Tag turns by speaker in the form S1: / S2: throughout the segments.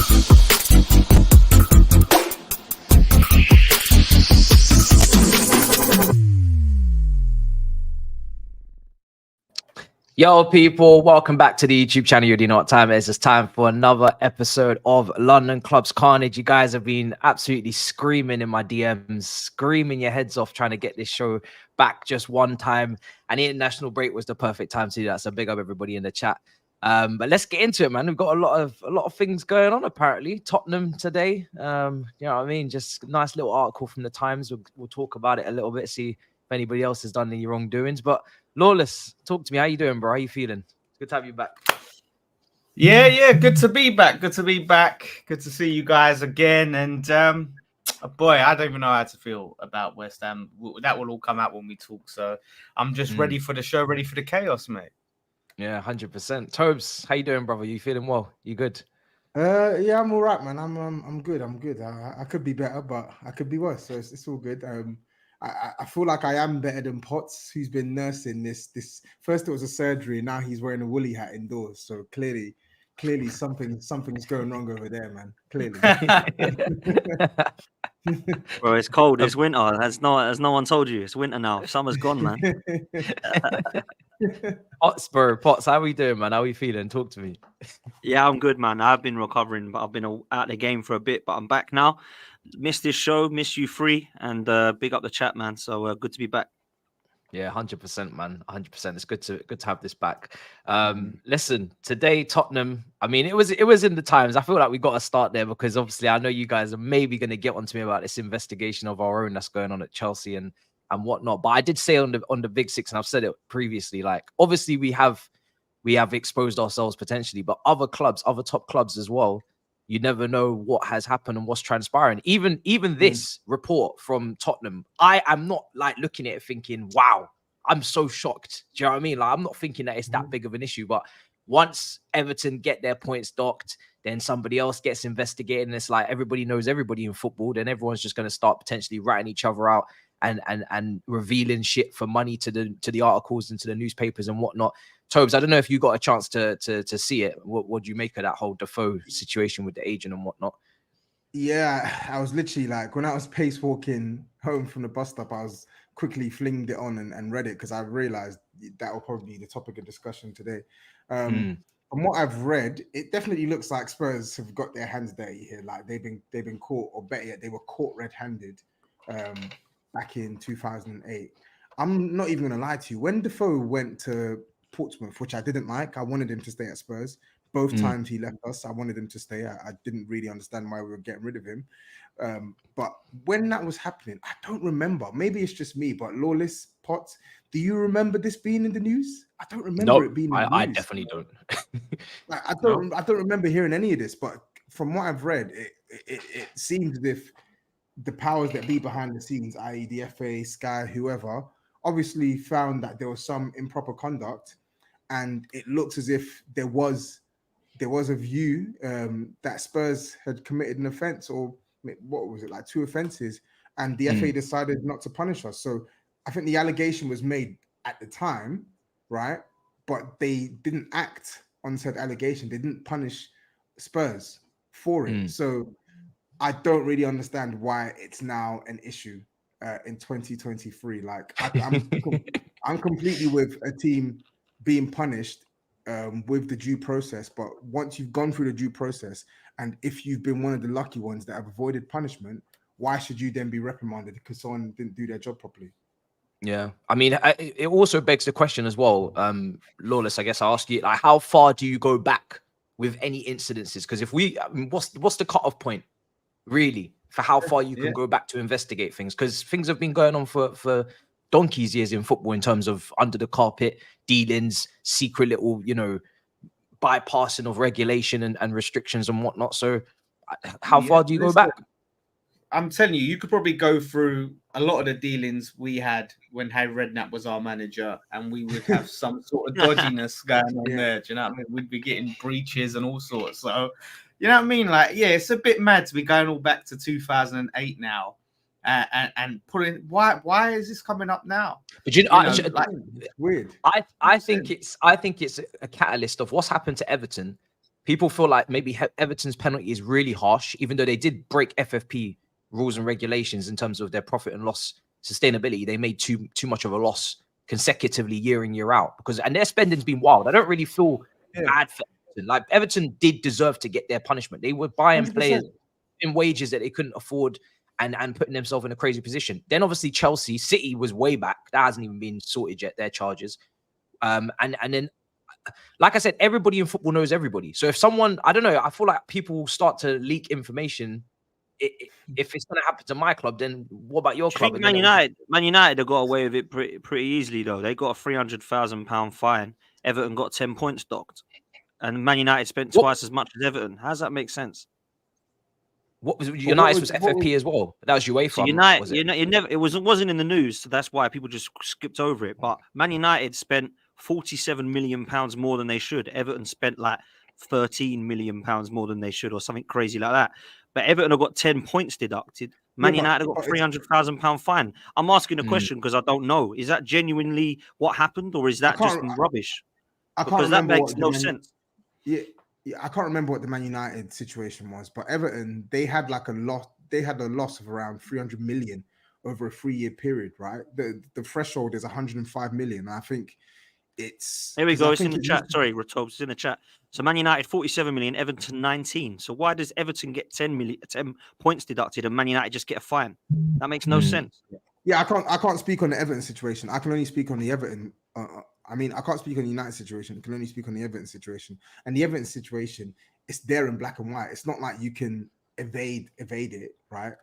S1: Yo, people, welcome back to the YouTube channel. You already know what time it is. It's time for another episode of London Clubs Carnage. You guys have been absolutely screaming in my DMs, screaming your heads off, trying to get this show back just one time. And the international break was the perfect time to do that. So big up everybody in the chat. But let's get into it, man. We've got a lot of things going on, apparently. Tottenham today. You know what I mean? Just a nice little article from the Times. We'll talk about it a little bit, see if anybody else has done any wrongdoings. But Lawless, talk to me. How you doing, bro? How you feeling? Good to have you back.
S2: Yeah. Good to be back. Good to see you guys again. And boy, I don't even know how to feel about West Ham. That will all come out when we talk. So I'm just ready for the show, ready for the chaos, mate.
S1: Yeah, 100%. Tobs, how you doing, brother? You feeling well? You good?
S3: Yeah, I'm all right, man. I'm good. I could be better, but I could be worse. So it's all good. I feel like I am better than Potts, who's been nursing this. First it was a surgery, now he's wearing a woolly hat indoors. So clearly something's going wrong over there, man. Clearly.
S4: Bro, it's cold. It's winter. As no one told you, it's winter now. Summer's gone, man.
S1: Potts, bro. Potts, how are we doing, man? How are you feeling? Talk to me.
S4: Yeah, I'm good, man. I've been recovering, but I've been out of the game for a bit, but I'm back now. Missed this show, miss you free, and big up the chat, man. So good to be back.
S1: Yeah, 100%, man. 100%. It's good to have this back. Listen, today Tottenham. I mean, it was in the Times. I feel like we got to start there because obviously I know you guys are maybe going to get onto me about this investigation of our own that's going on at Chelsea and whatnot. But I did say on the Big Six, and I've said it previously. Like, obviously we have exposed ourselves potentially, but other clubs, other top clubs as well. You never know what has happened and what's transpiring. Even this report from Tottenham, I am not like looking at it thinking, wow, I'm so shocked. Do you know what I mean? Like, I'm not thinking that it's that big of an issue. But once Everton get their points docked, then somebody else gets investigated. And it's like everybody knows everybody in football. Then everyone's just going to start potentially writing each other out and revealing shit for money to the articles and to the newspapers and whatnot. Tobes, I don't know if you got a chance to see it. What do you make of that whole Defoe situation with the agent and whatnot?
S3: Yeah, I was literally like, when I was pace walking home from the bus stop, I was quickly flinged it on and read it because I realized that will probably be the topic of discussion today. From what I've read, it definitely looks like Spurs have got their hands dirty here. Like they've been caught, or better yet, they were caught red-handed back in 2008. I'm not even gonna lie to you. When Defoe went to Portsmouth, which I didn't like, I wanted him to stay at Spurs. Both times he left us, I wanted him to stay. I didn't really understand why we were getting rid of him. But when that was happening, I don't remember. Maybe it's just me, but Lawless, Potts, do you remember this being in the news? I don't remember it being in the news.
S1: I definitely don't.
S3: Like, I don't remember hearing any of this, but from what I've read, it seems as if the powers that be behind the scenes, i.e. the FA, Sky, whoever, obviously found that there was some improper conduct, and it looks as if there was a view that Spurs had committed an offence, or what was it, like 2 offences, and the FA decided not to punish us. So I think the allegation was made at the time, right? But they didn't act on said allegation. They didn't punish Spurs for it. So I don't really understand why it's now an issue in 2023. Like I'm completely with a team being punished with the due process, but once you've gone through the due process, and if you've been one of the lucky ones that have avoided punishment, why should you then be reprimanded because someone didn't do their job properly?
S1: Yeah, I mean, it also begs the question as well, Lawless. I guess I ask you, like, how far do you go back with any incidences? Because if what's the cutoff point, really, for how far you can go back to investigate things? Because things have been going on for donkey's years in football in terms of under the carpet dealings, secret little, bypassing of regulation and restrictions and whatnot. So, how far do you go back?
S2: I'm telling you, you could probably go through a lot of the dealings we had when Harry Redknapp was our manager, and we would have some sort of dodginess going on there. Do you know what I mean? We'd be getting breaches and all sorts. So, you know what I mean? Like, yeah, it's a bit mad to be going all back to 2008 now, and putting why is this coming up now?
S1: But
S3: weird.
S1: I think it's a catalyst of what's happened to Everton. people feel like maybe Everton's penalty is really harsh, even though they did break FFP rules and regulations in terms of their profit and loss sustainability. They made too much of a loss consecutively year in, year out, and their spending's been wild. I don't really feel bad for Everton. Like, Everton did deserve to get their punishment. They were buying
S3: 100%.
S1: players in wages that they couldn't afford and putting themselves in a crazy position. Then obviously Chelsea, City was way back. That hasn't even been sorted yet, their charges. And then, like I said, everybody in football knows everybody. So if someone, I don't know, I feel like people start to leak information. If it's going to happen to my club, then what about your club?
S4: Man United have got away with it pretty easily, though. They got a £300,000 fine. Everton got 10 points docked, and Man United spent twice as much as Everton. How does that make sense?
S1: What was United was FFP as well? That was UEFA.
S4: So United, it wasn't in the news, so that's why people just skipped over it. But Man United spent £47 million more than they should. Everton spent like £13 million more than they should, or something crazy like that. But Everton have got 10 points deducted. Man United have got £300,000 fine. I'm asking a question because I don't know. Is that genuinely what happened, or is that just rubbish? Because that makes no sense.
S3: Yeah, I can't remember what the Man United situation was, but Everton, they had like a loss. They had a loss of around 300 million over a 3-year period, right? The threshold is 105 million. And I think it's.
S4: Here we go. It's in the chat. Sorry, Tobs, it's in the chat. So Man United 47 million, Everton 19. So why does Everton get 10 points deducted and Man United just get a fine? That makes no sense.
S3: Yeah, I can't speak on the Everton situation. I can only speak on the Everton. I can't speak on the United situation. I can only speak on the Everton situation. And the Everton situation, it's there in black and white. It's not like you can evade it, right?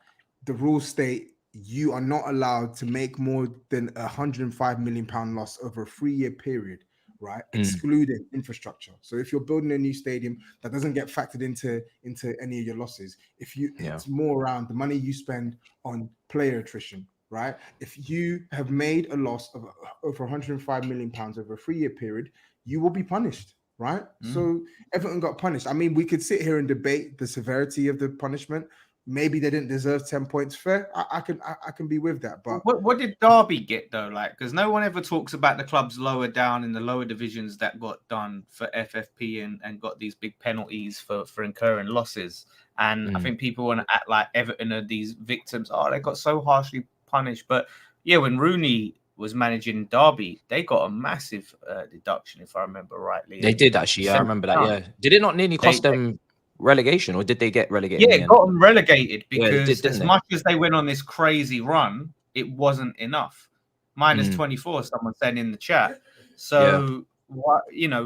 S3: The rules state you are not allowed to make more than £105 million loss over a 3-year period, right? Excluding infrastructure. So if you're building a new stadium, that doesn't get factored into any of your losses. It's more around the money you spend on player attrition, right? If you have made a loss of over £105 million over a 3-year period, you will be punished, right? So Everton got punished. I mean, we could sit here and debate the severity of the punishment. Maybe they didn't deserve 10 points. Fair. I can be with that. But
S2: what did Derby get though? Like, because no one ever talks about the clubs lower down in the lower divisions that got done for FFP and got these big penalties for incurring losses. And I think people want to act like Everton are these victims. Oh, they got so harshly punished. But yeah, when Rooney was managing Derby, they got a massive deduction, if I remember rightly.
S1: They did actually. Yeah, I remember that. Yeah, did it not nearly cost them relegation, or did they get relegated?
S2: Yeah, it got them relegated because as much as they went on this crazy run, it wasn't enough. Minus 24, someone said in the chat. So,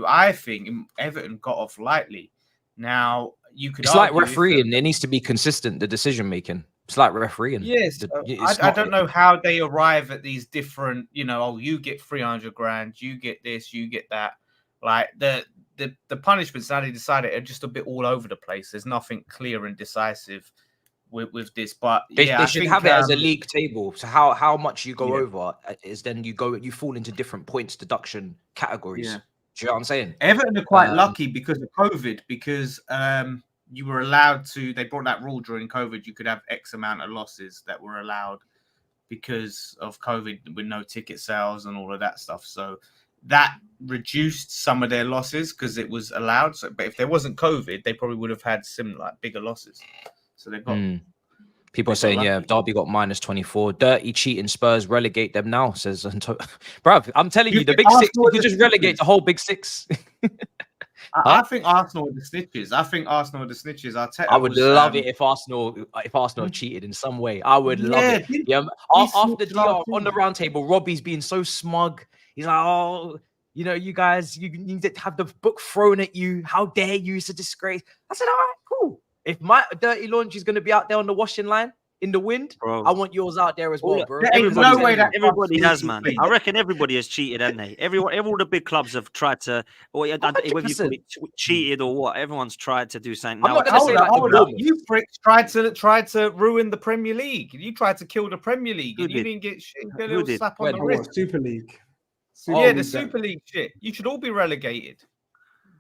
S2: I think Everton got off lightly. Now, you could.
S1: It's like refereeing. It needs to be consistent, the decision making. It's like refereeing.
S2: Yes. I don't know how they arrive at these different, you get 300 grand, you get this, you get that. Like the punishments now they decided are just a bit all over the place. There's nothing clear and decisive with this, but
S1: they should have it as a league table. So how much you go over is then you fall into different points deduction categories. Yeah. Do you know what I'm saying?
S2: Everton are quite lucky because of COVID, because you were allowed to. They brought that rule during COVID. You could have X amount of losses that were allowed because of COVID, with no ticket sales and all of that stuff. So that reduced some of their losses because it was allowed. So, but if there wasn't COVID, they probably would have had similar bigger losses. So they've got
S1: people are saying, Derby got minus 24. Dirty cheating Spurs relegate them now, says bruv, I'm telling you, the big six, you could just relegate the whole big six.
S2: I think Arsenal are the snitches. I would
S1: love it if Arsenal cheated in some way. I would love it. Yeah, after DR on the round table, Robbie's being so smug. He's like, oh, you guys, you need to have the book thrown at you. How dare you? It's a disgrace. I said, all right, cool. If my dirty launch is going to be out there on the washing line in the wind, bro, I want yours out there as well, bro.
S4: Everybody has, man. I reckon everybody has cheated, haven't they? All the big clubs have tried to, or whether you call it cheated or what, everyone's tried to do something.
S2: Hold up. You pricks tried to ruin the Premier League. You tried to kill the Premier League. And you didn't get shit. A little slap on the wrist.
S3: Super League.
S2: The Super League shit. You should all be relegated.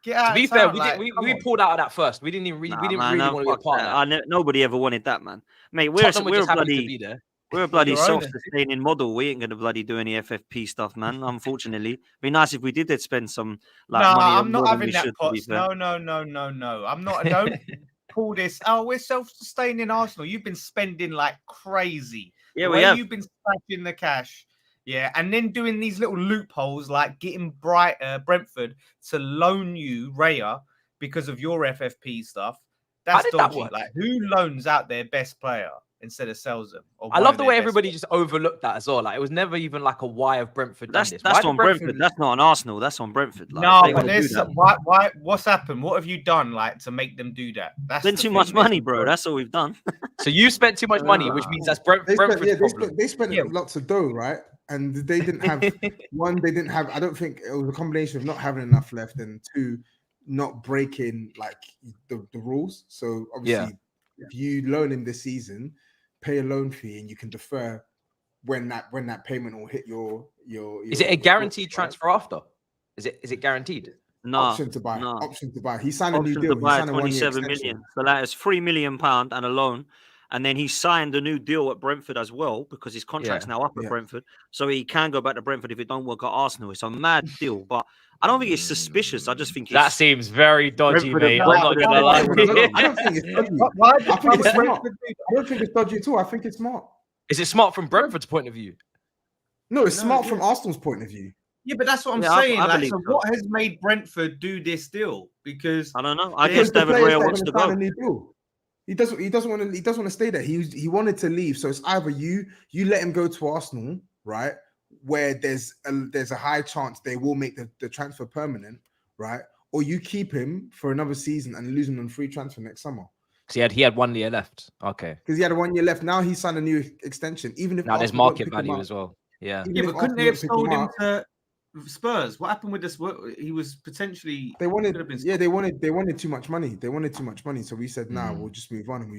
S2: Get out.
S1: To be fair, we pulled out of that first. We didn't really want to be a part of that.
S4: Nobody ever wanted that, man. Mate, we're bloody. We're a bloody
S2: Your own,
S4: self-sustaining model. We ain't gonna bloody do any FFP stuff, man. Unfortunately, be nice if we did spend some
S2: No,
S4: money
S2: I'm
S4: more
S2: not
S4: than
S2: having
S4: we
S2: that,
S4: should. To be
S2: Pots.
S4: fair.
S2: No. I'm not. Don't call this. Oh, we're self-sustaining Arsenal. You've been spending like crazy.
S4: Yeah,
S2: The
S4: we
S2: way
S4: have.
S2: you've been stashing the cash. Yeah, and then doing these little loopholes like getting Brentford to loan you Raya because of your FFP stuff. That's
S1: did that
S2: dodgy.
S1: work?
S2: Like, who loans out their best player instead of sells them? Or
S1: I
S2: one
S1: love
S2: of
S1: the
S2: their
S1: way
S2: best
S1: everybody
S2: players?
S1: just overlooked that as well. Like it was never even like a why have Brentford done this? Why
S4: That's
S1: did
S4: on Brentford. That's not on Arsenal. That's on Brentford. Like,
S2: No,
S4: if they
S2: but
S4: wanna do
S2: there's
S4: that.
S2: why? What's happened? What have you done like to make them do that? That's
S4: Spend
S2: the
S4: too
S2: thing.
S4: much money,
S2: There's
S4: bro.
S2: no-
S4: That's all we've done.
S1: So you spent too much money, which means that's Brentford's problem.
S3: They spent
S2: Yeah.
S3: lots of dough, right? And they didn't have one. They didn't have. I don't think it was a combination of not having enough left, and two, not breaking like the rules. So obviously, if you loan him this season, pay a loan fee, and you can defer when that payment will hit your.
S1: Is it a guaranteed transfer after? Is it guaranteed?
S4: No,
S3: Option to buy.
S4: no.
S3: Option to buy. He signed a new
S4: Option
S3: deal.
S4: to
S3: He
S4: buy
S3: signed a 1-year
S4: 27
S3: extension.
S4: million. So that is £3 million and a loan. And then he signed a new deal at Brentford as well because his contract's now up at Brentford. So he can go back to Brentford if it don't work at Arsenal. It's a mad deal, but I don't think it's suspicious. I just think
S1: That
S4: it's
S1: seems very dodgy,
S4: Brentford
S1: mate.
S4: have-
S1: I'm not
S4: Brentford
S1: gonna lie.
S4: have-
S3: I don't think it's dodgy.
S2: Why
S3: I think it's
S2: would
S3: smart.
S2: Brentford do
S3: I don't think it's dodgy at all. I think it's smart.
S1: Is it smart from Brentford's point of view?
S3: No, it's
S2: No,
S3: smart
S2: yeah.
S3: from Arsenal's point of view.
S2: Yeah, but that's what I'm
S4: Yeah, I
S2: saying. Like,
S4: believe
S2: so
S4: so.
S2: what has made Brentford do this deal? Because
S4: I don't know. I
S3: Because
S4: guess
S3: the
S4: David
S3: players
S4: Raya
S3: that are
S4: wants
S3: going
S4: to
S3: to sign
S4: go.
S3: a new deal. He doesn't want to stay there. He wanted to leave. So it's either you let him go to Arsenal, right? Where there's a high chance they will make the transfer permanent, right? Or you keep him for another season and lose him on free transfer next summer.
S1: Because he had 1 year left. Okay.
S3: Because he had a 1 year left. Now he signed a new extension. Even if
S1: Now there's
S3: Arsenal don't
S1: market
S3: pick him
S1: value
S3: up-
S1: as well. Yeah.
S3: even
S2: yeah,
S3: if
S2: but couldn't
S3: Arsenal
S2: they have
S3: don't pick
S2: sold him
S3: up,
S2: to Spurs? What happened with this? He was potentially
S3: They
S2: could have been
S3: wanted they wanted too much money. They wanted too much money. So we said, nah,
S1: Mm.
S3: we'll just move on. And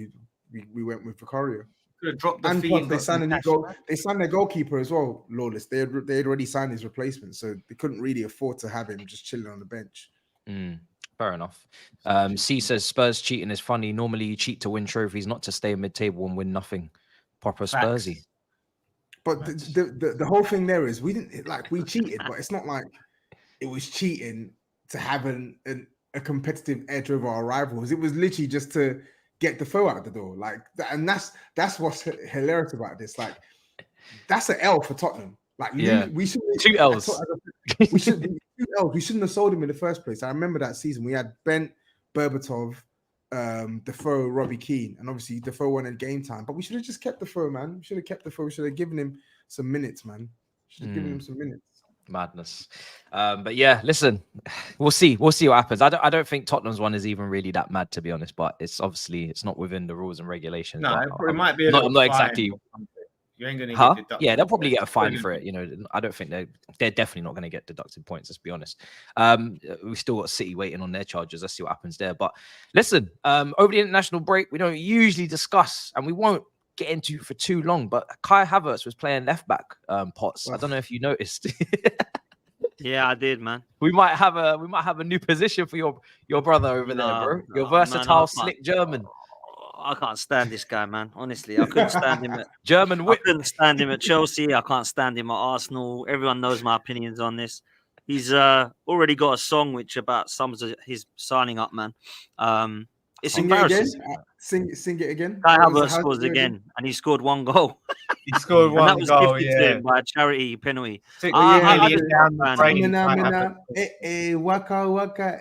S3: we went with Vicario.
S2: could have dropped the
S3: And
S2: fee
S3: plus,
S2: and
S3: they
S2: got
S3: signed a
S2: some
S3: new
S2: cash
S3: goal.
S2: back.
S3: They signed their goalkeeper as well, Lawless. They had already signed his replacement, so they couldn't really afford to have him just chilling on the bench.
S1: Fair enough. C says Spurs cheating is funny. Normally you cheat to win trophies, not to stay mid-table and win nothing. Proper
S2: Facts.
S1: Spursy.
S3: But the whole thing there is we cheated, but it's not like it was cheating to have a competitive edge over our rivals. It was literally just to get the foe out the door. Like, and that's what's hilarious about this. Like, that's an L for Tottenham. Like, we should
S1: 2 L's.
S3: We should 2 L's. We shouldn't have sold him in the first place. I remember that season we had Bent, Berbatov, Defoe, Robbie Keane, and obviously Defoe wanted game time. But we should have just kept Defoe, man. We should have kept Defoe. We should have given him some minutes, man. Should have given him some minutes.
S1: Madness. But yeah, listen, we'll see what happens. I don't think Tottenham's one is even really that mad, to be honest, but it's obviously it's not within the rules and regulations.
S2: No,
S1: but
S2: it might be.
S1: I'm not exactly.
S2: You ain't gonna
S1: Huh?
S2: get deducted.
S1: Yeah, they'll probably get a fine for it. You know, I don't think they're definitely not going to get deducted points. Let's be honest. We still got City waiting on their charges. Let's see what happens there. But listen, over the international break, we don't usually discuss, and we won't get into it for too long. But Kai Havertz was playing left back. Potts. I don't know if you noticed.
S4: Yeah, I did, man.
S1: We might have a new position for your brother over there, bro. Your versatile, slick German.
S4: I can't stand this guy, man. Honestly, I couldn't stand him at
S1: German
S4: I
S1: whip.
S4: couldn't stand him at Chelsea. I can't stand him at Arsenal. Everyone knows my opinions on this. He's already got a song which about sums his signing up, man. It's
S3: Sing
S4: embarrassing.
S3: it again. Sing it again.
S4: Kai
S3: What was
S4: Havertz
S3: it? How's
S4: scores
S3: it go
S4: again, and he scored 1 goal.
S2: He scored
S4: And
S2: one
S4: that was
S2: goal.
S4: gifted to
S2: Yeah.
S4: him by a charity penalty.
S2: 6
S4: I
S2: million
S4: didn't
S2: down the
S4: understand
S2: drain.
S3: Waka waka,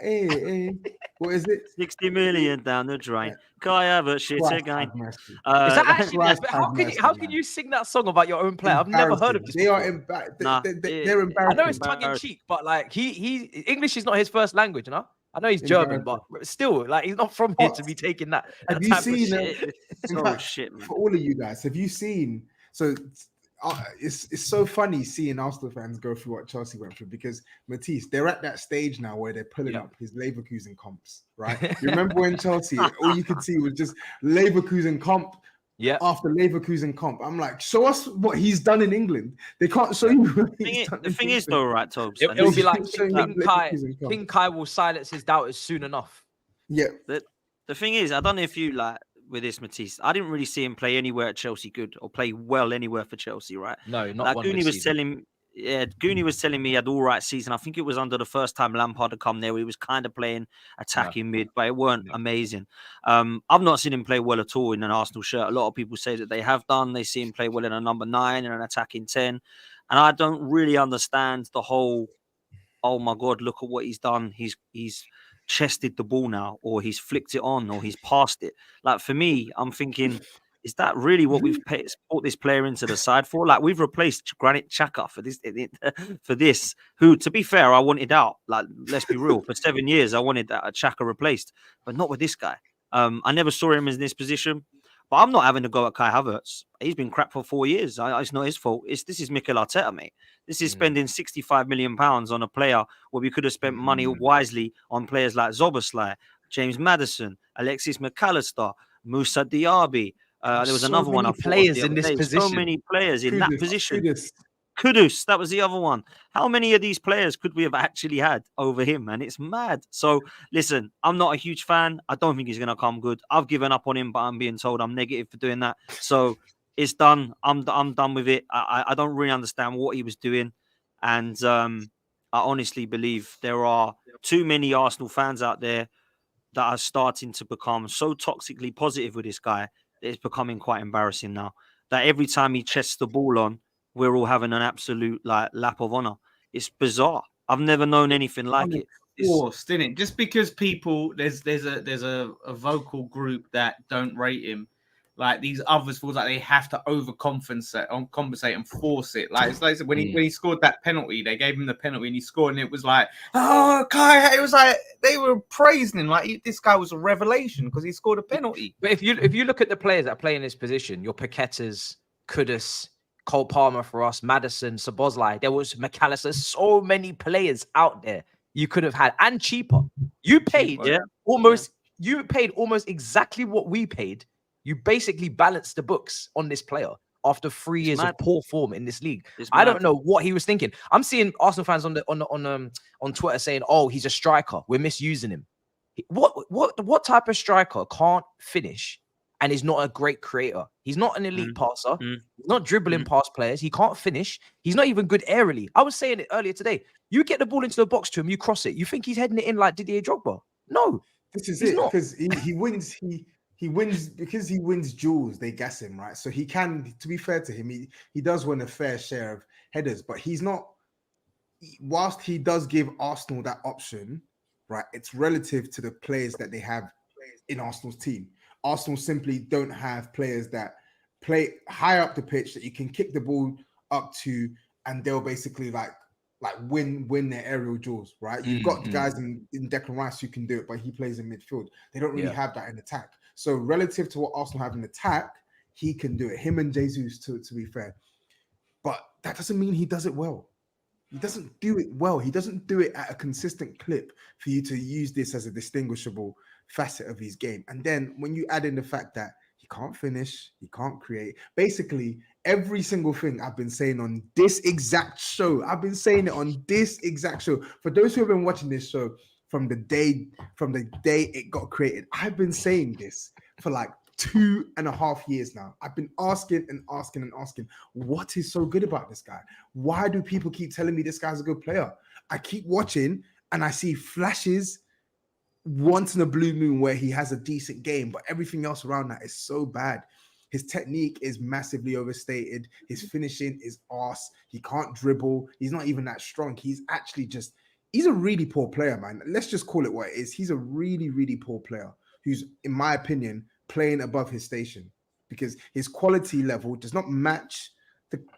S3: What is it?
S4: 60 million down the drain. Kai Havertz shit
S3: Christ
S4: again.
S3: have mercy.
S1: Is that actually?
S3: Christ
S1: How
S3: have
S1: can
S3: mercy,
S1: how can
S3: man.
S1: you sing that song about your own player? I've never heard of this.
S3: They are
S1: before.
S3: they're
S1: I
S3: embarrassing.
S1: know it's tongue in cheek, but like he English is not his first language, you know. I know he's German, but still, like he's not from here to be taking that.
S3: Have you
S1: type of
S3: seen
S1: shit.
S4: Shit, man.
S3: for all of you guys? Have you seen? So it's so funny seeing Arsenal fans go through what Chelsea went through because Matisse, they're at that stage now where they're pulling up his Leverkusen comps, right? You remember when Chelsea, all you could see was just Leverkusen comp.
S1: Yeah.
S3: After Leverkusen comp, I'm like, show us what he's done in England. They can't show you.
S4: The thing is, though, right, Tobs?
S1: It will be like
S3: Showing him Leverkusen comp.
S1: King Kai will silence his doubters soon enough.
S3: Yeah.
S4: The thing is, I don't know if you like with this, Matisse. I didn't really see him play anywhere at Chelsea good or play well anywhere for Chelsea, right?
S1: No, not
S4: Like
S1: one
S4: Goonie
S1: good
S4: was
S1: season.
S4: telling, Goonie was telling me he had all right season. I think it was under the first time Lampard had come there. He was kind of playing attacking mid, but it weren't amazing. I've not seen him play well at all in an Arsenal shirt. A lot of people say that they have done. They see him play well in a number 9 and an attacking 10, and I don't really understand the whole. Oh my God, look at what he's done. He's chested the ball now, or he's flicked it on, or he's passed it. Like for me, I'm thinking, is that really what we've brought this player into the side for? Like we've replaced Granit Xhaka for this, for this. Who, to be fair, I wanted out. Like let's be real, for 7 years I wanted that Xhaka replaced, but not with this guy. I never saw him in this position. But I'm not having to go at Kai Havertz. He's been crap for 4 years. It's not his fault. This is Mikel Arteta, mate. This is spending £65 million on a player where we could have spent money wisely on players like Zoboslai, James Maddison, Alexis McAllister, Moussa Diaby. There was
S1: So
S4: another one I
S1: many
S4: thought
S1: players
S4: of the
S1: in
S4: other
S1: this
S4: day.
S1: position.
S4: So many players in that position.
S3: Kudus.
S4: Kudus, that was the other one. How many of these players could we have actually had over him, man? It's mad. So, listen, I'm not a huge fan. I don't think he's going to come good. I've given up on him, but I'm being told I'm negative for doing that. So, it's done. I'm done with it. I don't really understand what he was doing. And I honestly believe there are too many Arsenal fans out there that are starting to become so toxically positive with this guy that it's becoming quite embarrassing now. That every time he chests the ball on, we're all having an absolute like lap of honor. It's bizarre. I've never known anything like it.
S2: Forced, didn't it? Just because people there's a vocal group that don't rate him, like these others feels like they have to compensate and force it. Like it's like when he scored that penalty, they gave him the penalty and he scored, and it was like, oh Kai, it was like they were praising him like this guy was a revelation because he scored a penalty.
S1: But if you look at the players that play in this position, your Paquetas, Kudus, Cole Palmer for us, Maddison, Szoboszlai, there was McAllister, so many players out there you could have had, and cheaper. You paid you paid almost exactly what we paid. You basically balanced the books on this player after 3 years of poor form in this league. I don't know what he was thinking. I'm seeing Arsenal fans on Twitter saying, "Oh, he's a striker. We're misusing him." What type of striker can't finish and is not a great creator? He's not an elite passer. He's not dribbling past players. He can't finish. He's not even good aerially. I was saying it earlier today. You get the ball into the box to him, you cross it. You think he's heading it in like Didier Drogba? No,
S3: this is it because he wins. He wins because he wins duels. They gas him, right? So he can. To be fair to him, he does win a fair share of headers, but he's not. Whilst he does give Arsenal that option, right? It's relative to the players that they have in Arsenal's team. Arsenal simply don't have players that play higher up the pitch that you can kick the ball up to, and they'll basically like win their aerial duels, right? You've got guys in Declan Rice who can do it, but he plays in midfield. They don't really have that in attack. So relative to what Arsenal have in attack, he can do it. Him and Jesus, to be fair. But that doesn't mean he does it well. He doesn't do it well. He doesn't do it at a consistent clip for you to use this as a distinguishable facet of his game. And then when you add in the fact that he can't finish, he can't create, basically every single thing I've been saying on this exact show, I've been saying it on this exact show. For those who have been watching this show from the day it got created, I've been saying this for like 2.5 years now. I've been asking, what is so good about this guy? Why do people keep telling me this guy's a good player? I keep watching and I see flashes once in a blue moon where he has a decent game, but everything else around that is so bad. His technique is massively overstated. His finishing is arse. He can't dribble. He's not even that strong. He's a really poor player, man. Let's just call it what it is. He's a really, really poor player who's, in my opinion, playing above his station because his quality level does not match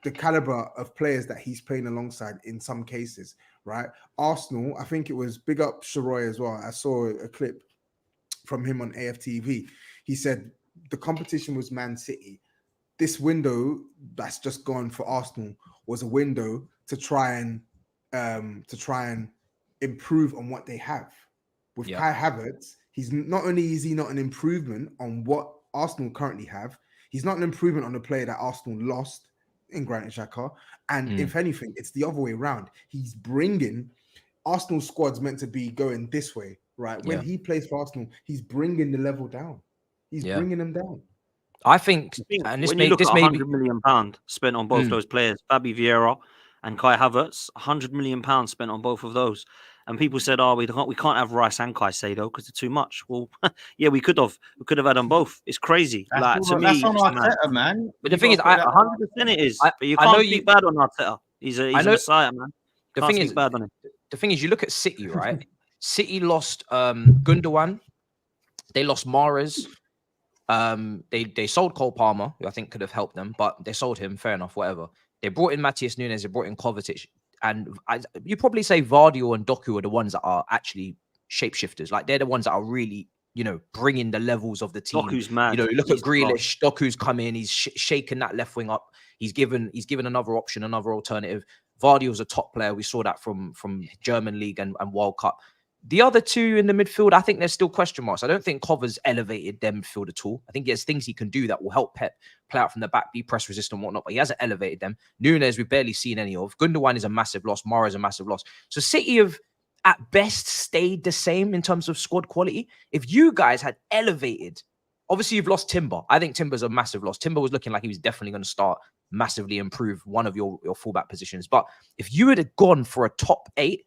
S3: the caliber of players that he's playing alongside in some cases, right? Arsenal, I think it was big up Sharoy as well. I saw a clip from him on AFTV. He said the competition was Man City. This window that's just gone for Arsenal was a window to try and improve on what they have. With Kai Havertz, he's not only is he not an improvement on what Arsenal currently have, he's not an improvement on the player that Arsenal lost in Granit Xhaka. And if anything, it's the other way around. He's bringing Arsenal squad's meant to be going this way, right? When he plays for Arsenal, he's bringing the level down. He's
S1: Yeah.
S3: bringing them down.
S1: I think,
S4: I think
S1: and this
S4: when
S1: may
S4: you look
S1: this
S4: at
S1: may be
S4: £100 million spent on both those players, Fabi Vieira and Kai Havertz, £100 million spent on both of those. And people said, "Oh, we can't have Rice and Caicedo because they're too much." Well, yeah, we could have had them both. It's crazy.
S2: That's
S4: To
S2: on,
S4: me,
S2: that's on
S4: it's mad.
S2: Arteta, man.
S1: But the
S2: You
S1: thing is,
S2: gotta put that-
S4: 100% it is. But you
S1: I know
S4: can't speak bad on Arteta. He's a
S1: know-
S4: messiah, man.
S1: the
S4: Can't
S1: thing
S4: speak
S1: is,
S4: bad on him.
S1: the thing is, you look at City, right? City lost Gundogan, they lost Mahrez. They sold Cole Palmer, who I think could have helped them, but they sold him. Fair enough, whatever. They brought in Matthias Nunes, they brought in Kovacic, and you probably say Vardy and Doku are the ones that are actually shapeshifters. Like they're the ones that are really, bringing the levels of the team.
S4: Doku's mad.
S1: You look
S4: He's
S1: at Grealish. Doku's come in. He's shaking that left wing up. He's given another option, another alternative. Vardy was a top player. We saw that from German League and World Cup. The other two in the midfield, I think there's still question marks. I don't think Kova's elevated their midfield at all. I think there's things he can do that will help Pep play out from the back, be press resistant, whatnot, but he hasn't elevated them. Nunes, we've barely seen any of. Gundogan is a massive loss. Mara is a massive loss. So City have, at best, stayed the same in terms of squad quality. If you guys had elevated, obviously you've lost Timber. I think Timber's a massive loss. Timber was looking like he was definitely going to start, massively improve one of your fullback positions. But if you had gone for a top 8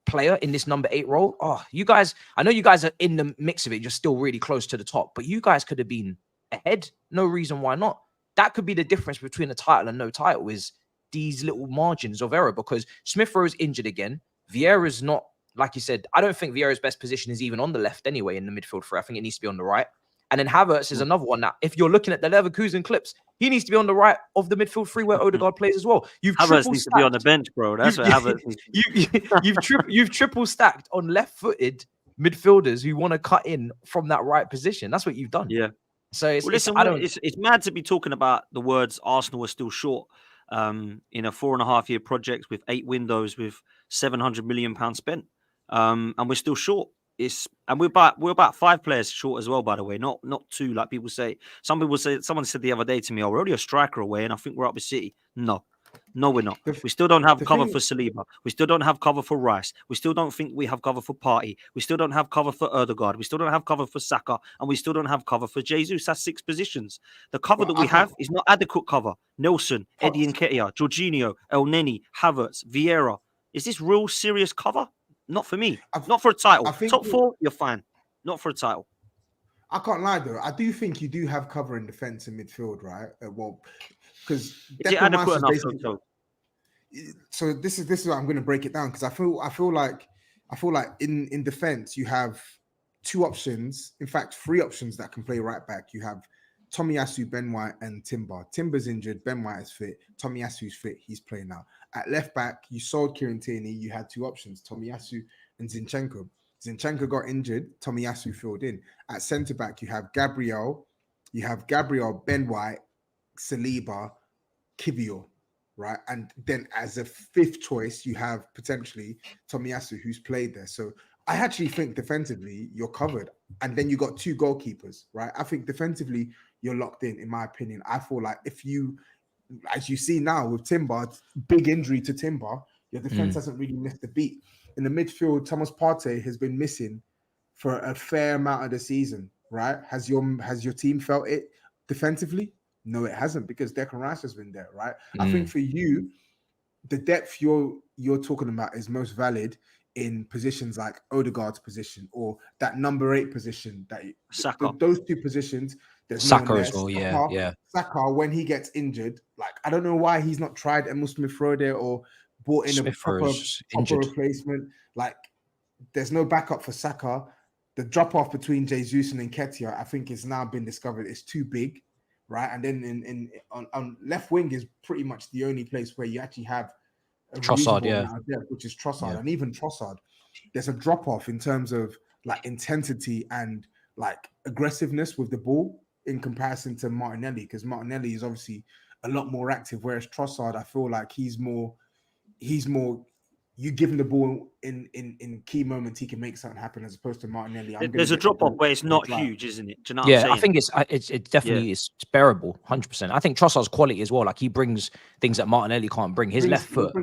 S1: player in this number 8 role, you guys, I know you guys are in the mix of it, you're still really close to the top, but you guys could have been ahead. No reason why not. That could be the difference between a title and no title, is these little margins of error, because Smith Rowe's injured again. Vieira's not, like you said, I don't think Vieira's best position is even on the left anyway in the midfield for. I think it needs to be on the right. And then Havertz is another one that, if you're looking at the Leverkusen clips, he needs to be on the right of the midfield three where Odegaard plays as well.
S4: Havertz needs to be on the bench, bro. That's what Havertz needs to be.
S1: You've triple stacked on left-footed midfielders who want to cut in from that right position. That's what you've done.
S4: Yeah.
S1: So
S4: it's mad to be talking about the words Arsenal are still short in a 4.5-year project with 8 windows with £700 million spent, and we're still short. We're about 5 players short as well, by the way, not 2 like people say. Someone said the other day to me, "Oh, we're only a striker away, and I think we're up with City." No, we're not. We still don't have cover for Saliba. We still don't have cover for Rice. We still don't think we have cover for Partey. We still don't have cover for Odegaard. We still don't have cover for Saka, and we still don't have cover for Jesus. That's 6 positions. The cover that we have is not adequate cover. Nelson, Eddie Nketiah, Jorginho, El Neni, Havertz, Vieira. Is this real serious cover? Not for me. Not for a title. Top 4, you're fine. Not for a title.
S3: I can't lie though. I do think you do have cover in defense and midfield, right? Well, because
S4: is it adequate enough?
S3: So this is what I'm going to break it down, because I feel like in defense you have 2 options. In fact, 3 options that can play right back. You have Tomiyasu, Ben White, and Timber. Timber's injured. Ben White is fit. Tomiyasu's fit. He's playing now. At left back, you sold Kieran Tierney. You had 2 options, Tomiyasu and Zinchenko. Zinchenko got injured. Tomiyasu filled in. At centre back, you have Gabriel, Ben White, Saliba, Kivior, right? And then as a 5th choice, you have potentially Tomiyasu, who's played there. So I actually think defensively you're covered. And then you got 2 goalkeepers, right? I think defensively you're locked in my opinion. I feel like if you, as you see now with Timber, big injury to Timber, your defense hasn't really missed a beat. In the midfield, Thomas Partey has been missing for a fair amount of the season, right? Has your team felt it defensively? No, it hasn't, because Declan Rice has been there, right? I think for you, the depth you're talking about is most valid in positions like Odegaard's position or that number 8 position. That
S4: Saka.
S3: Those 2 positions. There's
S1: Saka
S3: no
S1: as well, yeah.
S3: Saka, when he gets injured, like I don't know why he's not tried Emil Smith Rowe there or brought in a proper replacement. Like there's no backup for Saka. The drop off between Jesus and Nketiah, I think, has now been discovered. It's too big, right? And then on left wing is pretty much the only place where you actually have a
S1: Trossard,
S3: depth, which is Trossard, and even Trossard. There's a drop off in terms of like intensity and like aggressiveness with the ball in comparison to Martinelli, because Martinelli is obviously a lot more active, whereas Trossard, I feel like he's more. You give him the ball in key moments, he can make something happen, as opposed to Martinelli.
S4: There's a drop off where it's not huge, isn't it? Do you know what I'm saying?
S1: I think it's definitely it's bearable, 100%. I think Trossard's quality as well. Like he brings things that Martinelli can't bring. His left foot,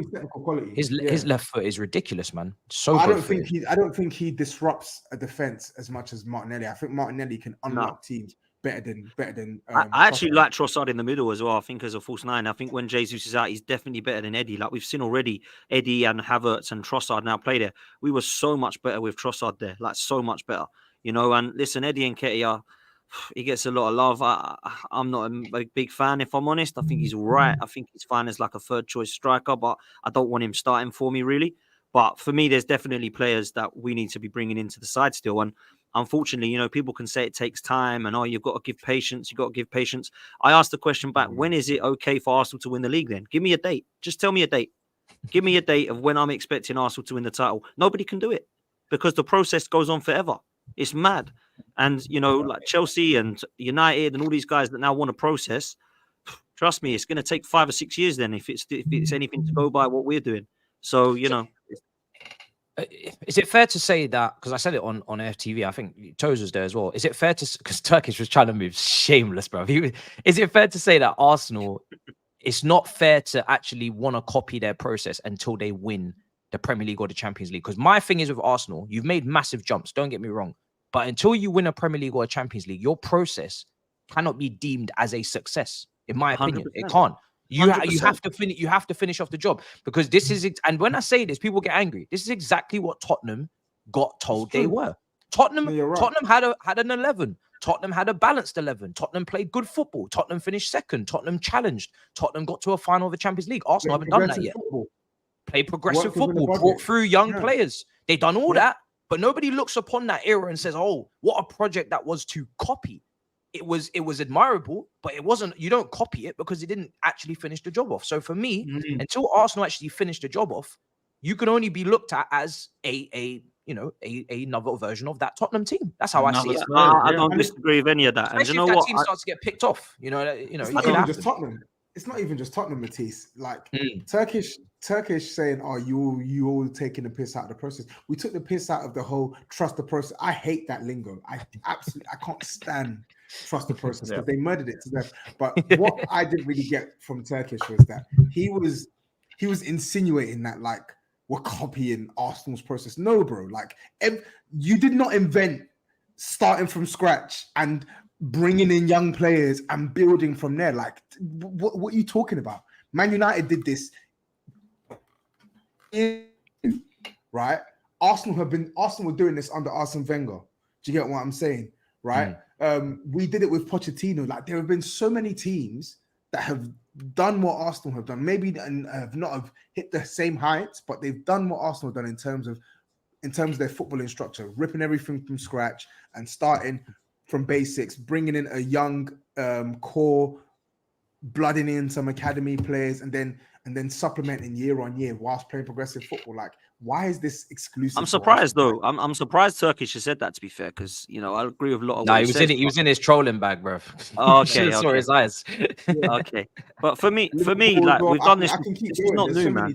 S1: his left foot is ridiculous, man. So
S3: I don't think he disrupts a defense as much as Martinelli. I think Martinelli can unlock teams better than.
S4: I actually
S3: Trossard.
S4: like Trossard in the middle as well. I think as a false nine. I think when Jesus is out, he's definitely better than Eddie. Like we've seen already, Eddie and Havertz and Trossard now play there. We were so much better with Trossard there, like so much better. You know, and listen, Eddie Nketiah, he gets a lot of love. I'm not a big fan, if I'm honest. I think he's all right. I think he's fine as like a third choice striker, but I don't want him starting for me really. But for me, there's definitely players that we need to be bringing into the side still. And unfortunately, you know, people can say it takes time and, oh, you've got to give patience. You've got to give patience. I asked the question back, when is it okay for Arsenal to win the league then? Give me a date. Just tell me a date. Give me a date of when I'm expecting Arsenal to win the title. Nobody can do it because the process goes on forever. It's mad. And, you know, like Chelsea and United and all these guys that now want a process, trust me, it's going to take 5 or 6 years then if it's anything to go by what we're doing. So, you know.
S1: Is it fair to say that, because I said it on FTV, I think Tobs was there as well. Is it fair to, because Turkish was trying to move shameless, bro. Is it fair to say that Arsenal, it's not fair to actually want to copy their process until they win the Premier League or the Champions League? Because my thing is with Arsenal, you've made massive jumps, don't get me wrong. But until you win a Premier League or a Champions League, your process cannot be deemed as a success, in my opinion.
S4: 100%.
S1: It can't. You have
S4: 100%.
S1: You have to finish off the job, because this is it. And when I say this, people get angry. This is exactly what Tottenham got told they were. Tottenham had an 11. Tottenham had a balanced 11. Tottenham played good football. Tottenham finished second. Tottenham challenged. Tottenham got to a final of the Champions League. Arsenal haven't done that yet. Play progressive football, brought through young players. They've done all that, but nobody looks upon that era and says, "Oh, what a project that was to copy." It was admirable, but it wasn't. You don't copy it because it didn't actually finish the job off. So for me, until Arsenal actually finished the job off, you can only be looked at as another version of that Tottenham team. That's how I see it.
S4: I don't disagree with any of that. And you know
S1: if that
S4: what?
S1: team starts to get picked off,
S3: it's not even just Tottenham. It's not even just Tottenham, Matisse. Like Turkish saying, "Oh, you all taking the piss out of the process." We took the piss out of the whole trust the process. I hate that lingo. I can't stand trust the process because they murdered it to death. But what I didn't really get from Turkish was that he was insinuating that like we're copying Arsenal's process. No, bro. Like you did not invent starting from scratch and bringing in young players and building from there. Like, what are you talking about? Man United did this, right? Arsenal were doing this under Arsene Wenger. Do you get what I'm saying? Right? We did it with Pochettino. Like, there have been so many teams that have done what Arsenal have done. Maybe and have not hit the same heights, but they've done what Arsenal have done in terms of their footballing structure, ripping everything from scratch and starting from basics, bringing in a young core, blooding in some academy players, and then supplementing year on year whilst playing progressive football. Like, why is this exclusive?
S4: I'm surprised though. I'm surprised Turkish has said that, to be fair, because I agree with a lot of.
S1: No, he was in his trolling bag, bro.
S4: Okay,
S1: saw his eyes.
S4: Okay, but for me, like we've done this. This is not new, man.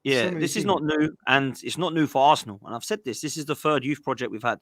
S4: Yeah, this is not new, and it's not new for Arsenal. And I've said this. This is the third youth project we've had.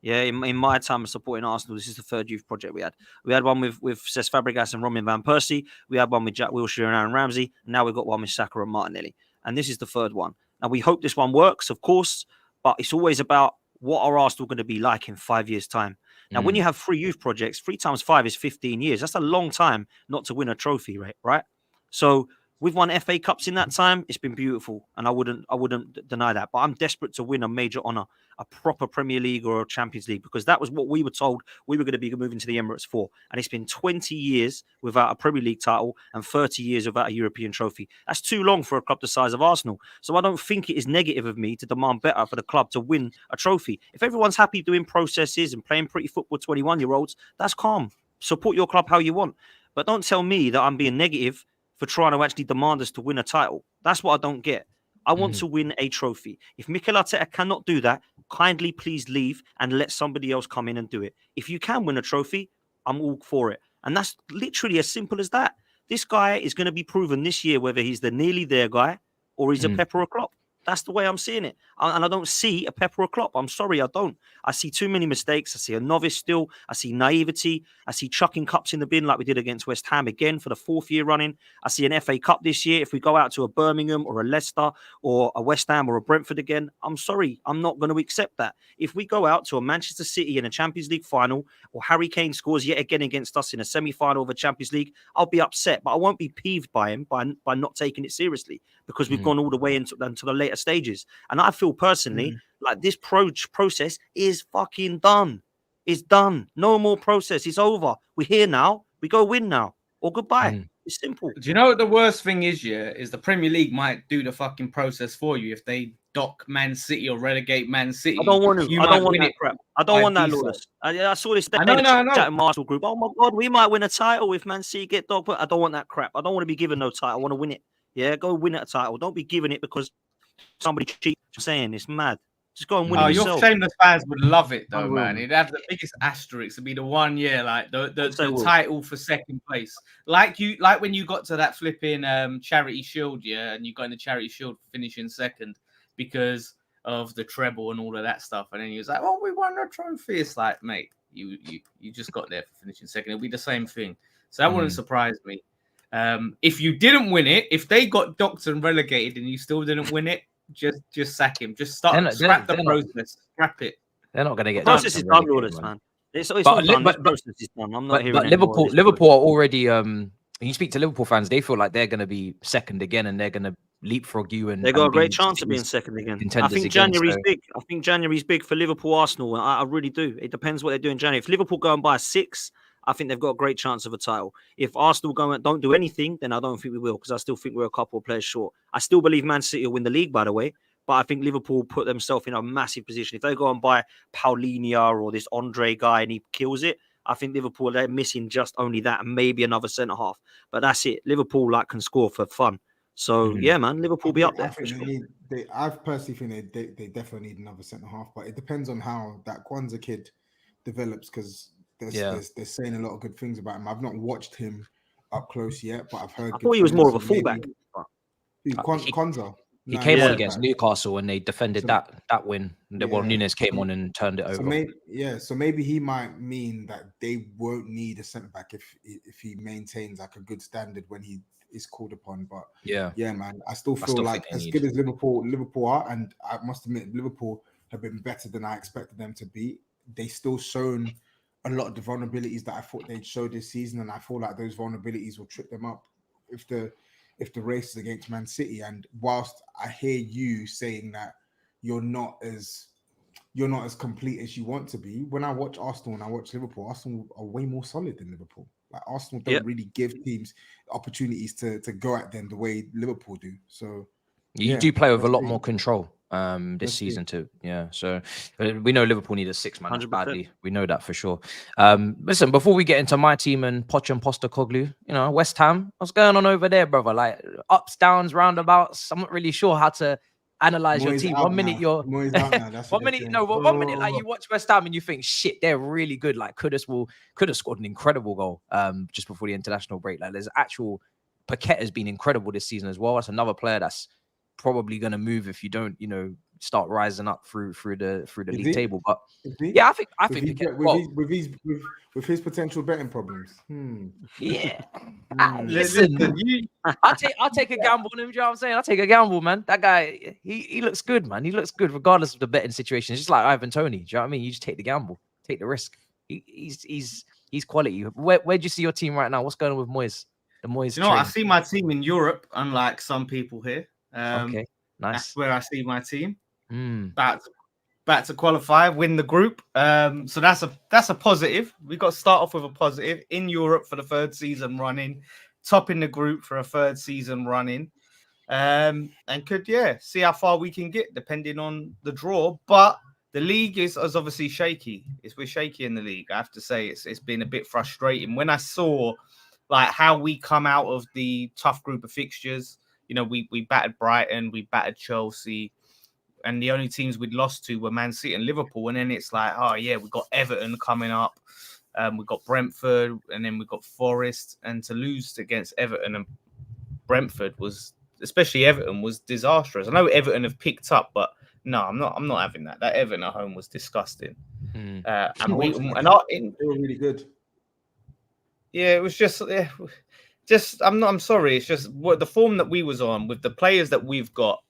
S4: Yeah, in my time of supporting Arsenal, this is the third youth project we had. We had one with Cesc Fabregas and Robin van Persie. We had one with Jack Wilshere and Aaron Ramsey. And now we've got one with Saka and Martinelli. And this is the third one. Now, we hope this one works, of course, but it's always about what are Arsenal going to be like in 5 years' time. Now, when you have 3 youth projects, 3 times 5 is 15 years. That's a long time not to win a trophy, right? So we've won FA Cups in that time. It's been beautiful, and I wouldn't deny that. But I'm desperate to win a major honour, a proper Premier League or a Champions League, because that was what we were told we were going to be moving to the Emirates for. And it's been 20 years without a Premier League title and 30 years without a European trophy. That's too long for a club the size of Arsenal. So I don't think it is negative of me to demand better for the club to win a trophy. If everyone's happy doing processes and playing pretty football 21-year-olds, that's calm. Support your club how you want. But don't tell me that I'm being negative for trying to actually demand us to win a title. That's what I don't get. I want to win a trophy. If Mikel Arteta cannot do that, kindly please leave and let somebody else come in and do it. If you can win a trophy, I'm all for it. And that's literally as simple as that. This guy is going to be proven this year whether he's the nearly there guy or he's a Pep or a Klopp. That's the way I'm seeing it. And I don't see a Pep or a Klopp. I'm sorry, I don't. I see too many mistakes. I see a novice still. I see naivety. I see chucking cups in the bin like we did against West Ham again for the 4th year running. I see an FA Cup this year. If we go out to a Birmingham or a Leicester or a West Ham or a Brentford again, I'm sorry. I'm not going to accept that. If we go out to a Manchester City in a Champions League final or Harry Kane scores yet again against us in a semi-final of a Champions League, I'll be upset, but I won't be peeved by him by not taking it seriously because we've gone all the way into the later stages. And I feel personally like this process is fucking done. It's done. No more process. It's over. We're here now. We go win now or goodbye. It's simple.
S2: Do you know what the worst thing is? Yeah, is the Premier League might do the fucking process for you if they dock Man City or relegate Man City.
S4: I don't want to.
S2: You
S4: I
S2: might
S4: don't want
S2: win
S4: that
S2: it.
S4: crap. I don't want that,
S2: decent.
S4: Lawless. I saw this
S2: I know.
S4: chat in Marshall group. Oh my God, we might win a title if Man City get dogged. But I don't want that crap. I don't want to be given no title. I want to win it. Yeah, go win that title. Don't be giving it because somebody cheats. Saying it's mad. Just go and win it yourself.
S2: Your shameless fans would love it though,
S4: Unreal.
S2: man. It'd have the biggest asterisk to be the 1 year, like the
S4: will.
S2: title for second place. Like when you got to that flipping Charity Shield, yeah, and you got in the Charity Shield finishing second because of the treble and all of that stuff. And then he was like, "Oh, we won a trophy." It's like, mate, you just got there for finishing second. It'll be the same thing. So that wouldn't surprise me. If you didn't win it, if they got docked and relegated and you still didn't win it, just sack him. Just scrap the process. Scrap it.
S1: They're not going to get
S4: the process is done, Lawless, man. It's all done. The process is done. I'm not hearing
S1: Liverpool are already. When you speak to Liverpool fans, they feel like they're going to be second again, and they're going to leapfrog you. And
S4: they got a great chance of being second again. I think January's big. I think January's big for Liverpool, Arsenal. I really do. It depends what they do in January. If Liverpool go and buy 6, I think they've got a great chance of a title. If Arsenal go and don't do anything, then I don't think we will because I still think we're a couple of players short. I still believe Man City will win the league, by the way. But I think Liverpool put themselves in a massive position. If they go and buy Paulinho or this Andre guy and he kills it, I think Liverpool, they're missing just only that and maybe another centre-half. But that's it. Liverpool can score for fun. So, yeah, man, Liverpool be up there.
S3: I personally think they definitely need another centre-half. But it depends on how that Kwanzaa kid develops because they're saying a lot of good things about him. I've not watched him up close yet, but I've heard.
S4: I thought he was more of a fullback.
S3: Kwanzaa.
S1: He came on against Newcastle when they defended that win. Well, Nunes came on and turned it over.
S3: So maybe he might mean that they won't need a centre back if he maintains like a good standard when he is called upon. But yeah, man, I still feel like as good as Liverpool are, and I must admit Liverpool have been better than I expected them to be. They still shown a lot of the vulnerabilities that I thought they'd show this season, and I feel like those vulnerabilities will trip them up if the race is against Man City. And whilst I hear you saying that you're not as complete as you want to be, when I watch Arsenal and I watch Liverpool, Arsenal are way more solid than Liverpool. Like Arsenal don't really give teams opportunities to go at them the way Liverpool do. So
S1: you do play with a lot more control this season too. Yeah. So we know Liverpool need a 6-man badly. We know that for sure. Listen, before we get into my team and Poch and Postecoglou, West Ham, what's going on over there, brother? Like ups, downs, roundabouts. I'm not really sure how to analyze your team. 1 minute you're
S3: Moyes out now. That's
S1: 1 minute, no, but 1 minute like you watch West Ham and you think, shit, they're really good. Like could have scored an incredible goal just before the international break. Like there's actual Paquette has been incredible this season as well. That's another player that's probably going to move if you don't, start rising up through the league table. But yeah, I think
S3: with his potential betting problems.
S1: Yeah. Listen, I'll take a gamble on him. You know what I'm saying? I'll take a gamble, man. That guy, he looks good, man. He looks good regardless of the betting situation. It's just like Ivan Toney. Do you know what I mean? You just take the gamble, take the risk. He's quality. Where do you see your team right now? What's going on with Moyes? The Moyes.
S2: I see my team in Europe, unlike some people here.
S1: Okay, nice.
S2: That's where I see my team. Back to qualify, win the group. So that's a positive. We got to start off with a positive in Europe for the 3rd season running, top in the group for a 3rd season running, and could see how far we can get depending on the draw. But the league is obviously shaky. We're shaky in the league. I have to say it's been a bit frustrating when I saw like how we come out of the tough group of fixtures. We battered Brighton, we battered Chelsea, and the only teams we'd lost to were Man City and Liverpool. And then it's like, oh yeah, we've got Everton coming up, we've got Brentford, and then we've got Forest. And to lose against Everton and Brentford was especially Everton, was disastrous. I know Everton have picked up, but no, I'm not having that. That Everton at home was disgusting. And
S3: they were really good.
S2: Yeah, it was just I'm sorry. It's just what the form that we was on with the players that we've got.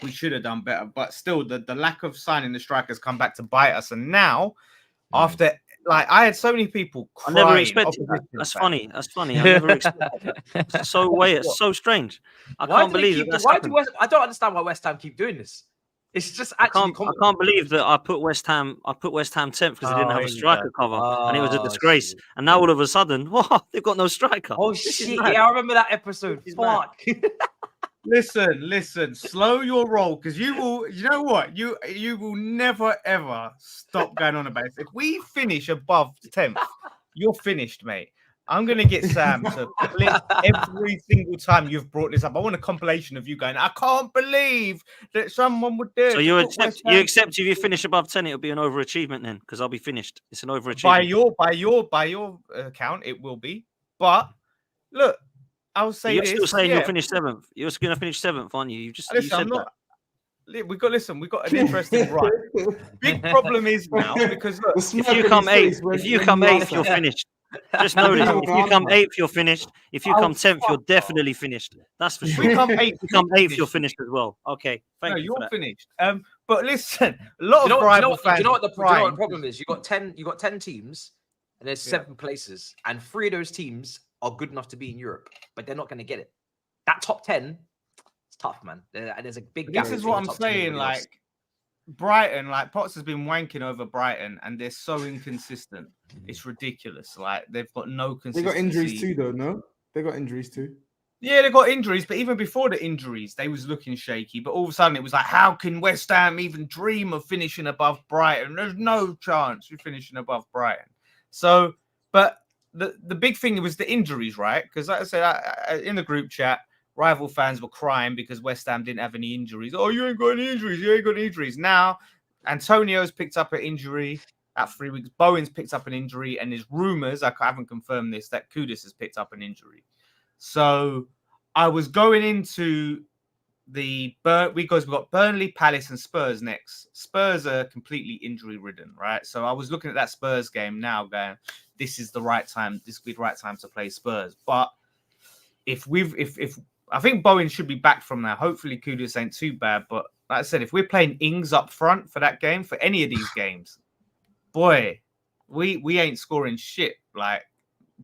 S2: We should have done better, but still, the lack of signing the strikers come back to bite us. And now, after I had so many people crying.
S4: I never expected that. That's funny. That's funny. I never expected that. It's so strange. I can't believe that.
S1: I don't understand why West Ham keep doing this. It's just actually.
S4: I can't believe that I put West Ham 10th because they didn't have a striker cover, and it was a disgrace. Shit. And now all of a sudden, they've got no striker.
S1: Oh shit! Yeah, I remember that episode. Fuck.
S2: Listen, slow your roll, because you know what? You will never ever stop going on about it. If we finish above 10th, you're finished, mate. I'm gonna get Sam to flip every single time you've brought this up. I want a compilation of you going, I can't believe that someone would do it.
S4: So you accept if you finish above 10, it'll be an overachievement then, because I'll be finished. It's an overachievement.
S2: By your account, it will be. But look, I'll say
S4: you're still saying you'll finish 7th. You're going to finish 7th, aren't you? You just
S2: listen,
S4: that.
S2: We got an interesting right. Big problem is now because look,
S4: if you come 8th, you're finished. Just know this. If you come 8th, you're finished. If you come 10th, you're definitely finished. That's for sure.
S2: If you come 8th,
S4: you're finished as well. Okay, thank you.
S2: You're finished. But listen, a lot of rival fans.
S1: You know what the problem is? You got 10 teams, and there's 7 places, and 3 of those teams are good enough to be in Europe, but they're not going to get it. That top 10, it's tough, man. There's a big gap.
S2: This is what I'm saying. Like Brighton, like Potts has been wanking over Brighton, and they're so inconsistent. It's ridiculous. Like they've got no consistency.
S3: They got injuries too, though. No, they got injuries too.
S2: Yeah, they got injuries, but even before the injuries, they was looking shaky. But all of a sudden, it was like, how can West Ham even dream of finishing above Brighton? There's no chance you're finishing above Brighton. So, but the big thing was the injuries, right? Because like I said, in the group chat, rival fans were crying because West Ham didn't have any injuries. Oh, you ain't got any injuries. You ain't got any injuries. Now, Antonio's picked up an injury at 3 weeks. Bowen's picked up an injury. And there's rumours, I haven't confirmed this, that Kudus has picked up an injury. So I was going into we've got Burnley, Palace, and Spurs next. Spurs are completely injury-ridden, right? So I was looking at that Spurs game now going, this is the right time. This would be the right time to play Spurs. But if I think Bowen should be back from now. Hopefully Kudus ain't too bad. But like I said, if we're playing Ings up front for that game, for any of these games, boy, we ain't scoring shit. Like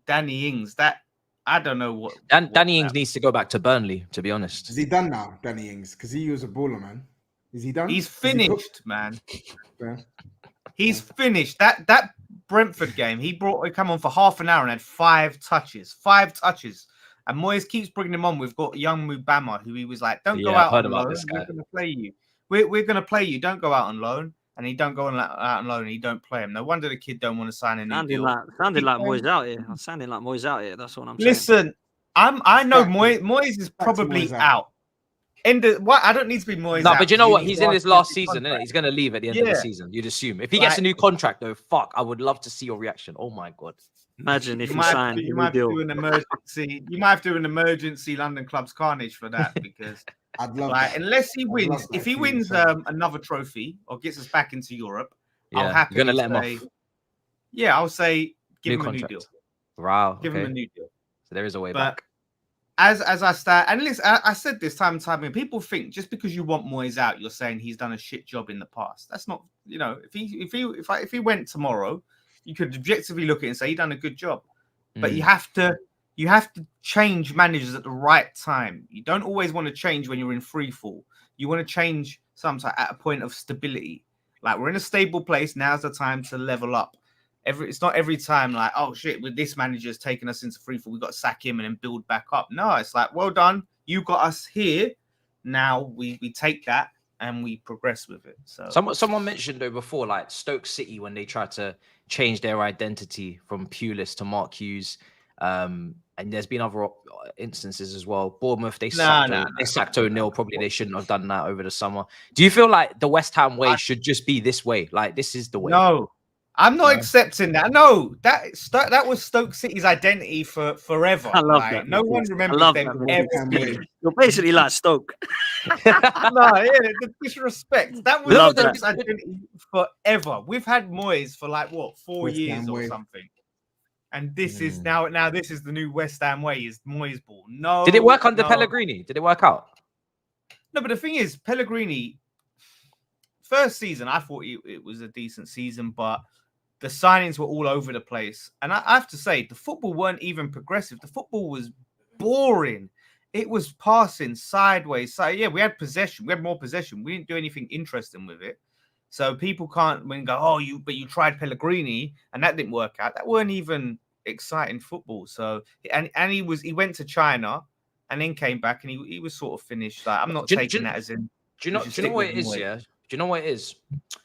S2: Danny Ings, that I don't know what.
S1: Danny Ings needs to go back to Burnley, to be honest.
S3: Is he done now, Danny Ings? Because he was a baller, man. Is he done?
S2: He's finished, man.
S3: Yeah.
S2: He's finished. That Brentford game, he come on for half an hour and had 5 touches. 5 touches. And Moyes keeps bringing him on. We've got young Mubama, who he was like, don't go out on loan. We're going to play you. We're going to play you. Don't go out on loan. And he don't go out on loan and he don't play him. No wonder the kid don't want to sign a new deal.
S4: Sounding like Moyes out here. I'm sounding like Moyes out here. That's what I'm saying.
S2: Listen, I know Moyes is probably out. I don't need to be Moyes.
S1: No, but you know what? He's in his last season, isn't it? He's going to leave at the end of the season. You'd assume. If he gets a new contract, though, fuck, I would love to see your reaction. Oh my god.
S4: Imagine if you signed.
S2: You might do an emergency. You might have to do an emergency London Clubs Carnage for that because
S3: I'd love that.
S2: Unless he wins, if he wins another trophy or gets us back into Europe, I'll happily
S1: you're gonna let him off.
S2: Yeah, I'll say give him a new deal.
S1: Wow,
S2: give him a new deal.
S1: So there is a way back.
S2: As I start, and listen, I said this time and time again. People think just because you want Moyes out, you're saying he's done a shit job in the past. That's not, if he went tomorrow, you could objectively look at it and say he done a good job. But you have to change managers at the right time. You don't always want to change when you're in free fall. You want to change sometimes at a point of stability. Like we're in a stable place. Now's the time to level up. It's not every time like, oh shit, with this manager's taking us into free fall, we got to sack him and then build back up. No, it's like, well done. You got us here. Now we take that and we progress with it. So
S1: someone mentioned though before, like Stoke City, when they tried to change their identity from Pulis to Mark Hughes. And there's been other instances as well. Bournemouth, they sacked O'Neill. Probably they shouldn't have done that over the summer. Do you feel like the West Ham way should just be this way? Like this is the way?
S2: No, I'm not accepting that. No, that was Stoke City's identity for forever.
S4: I love
S2: like,
S4: that.
S2: no one remembers
S4: love
S2: them
S4: that,
S2: ever
S3: man.
S2: being.
S4: You're basically like Stoke.
S2: No, yeah, the disrespect. That was
S4: Love
S2: Stoke's
S4: that.
S2: identity forever. We've had Moyes for like what 4
S3: West Ham
S2: years or
S3: way.
S2: something, and this is now this is the new West Ham way. Is Moyes ball? No,
S1: Did it work under
S2: no.
S1: Pellegrini? Did it work out?
S2: No, but the thing is, Pellegrini, first season, I thought it was a decent season, but the signings were all over the place. And I have to say, the football weren't even progressive. The football was boring. It was passing sideways. So, yeah, we had possession. We had more possession. We didn't do anything interesting with it. So people can't go, oh, you tried Pellegrini and that didn't work out. That weren't even exciting football. So, and he went to China and then came back and he was sort of finished. Like, I'm not taking that as in.
S1: Do you know what it is? Yeah. Do you know what it is?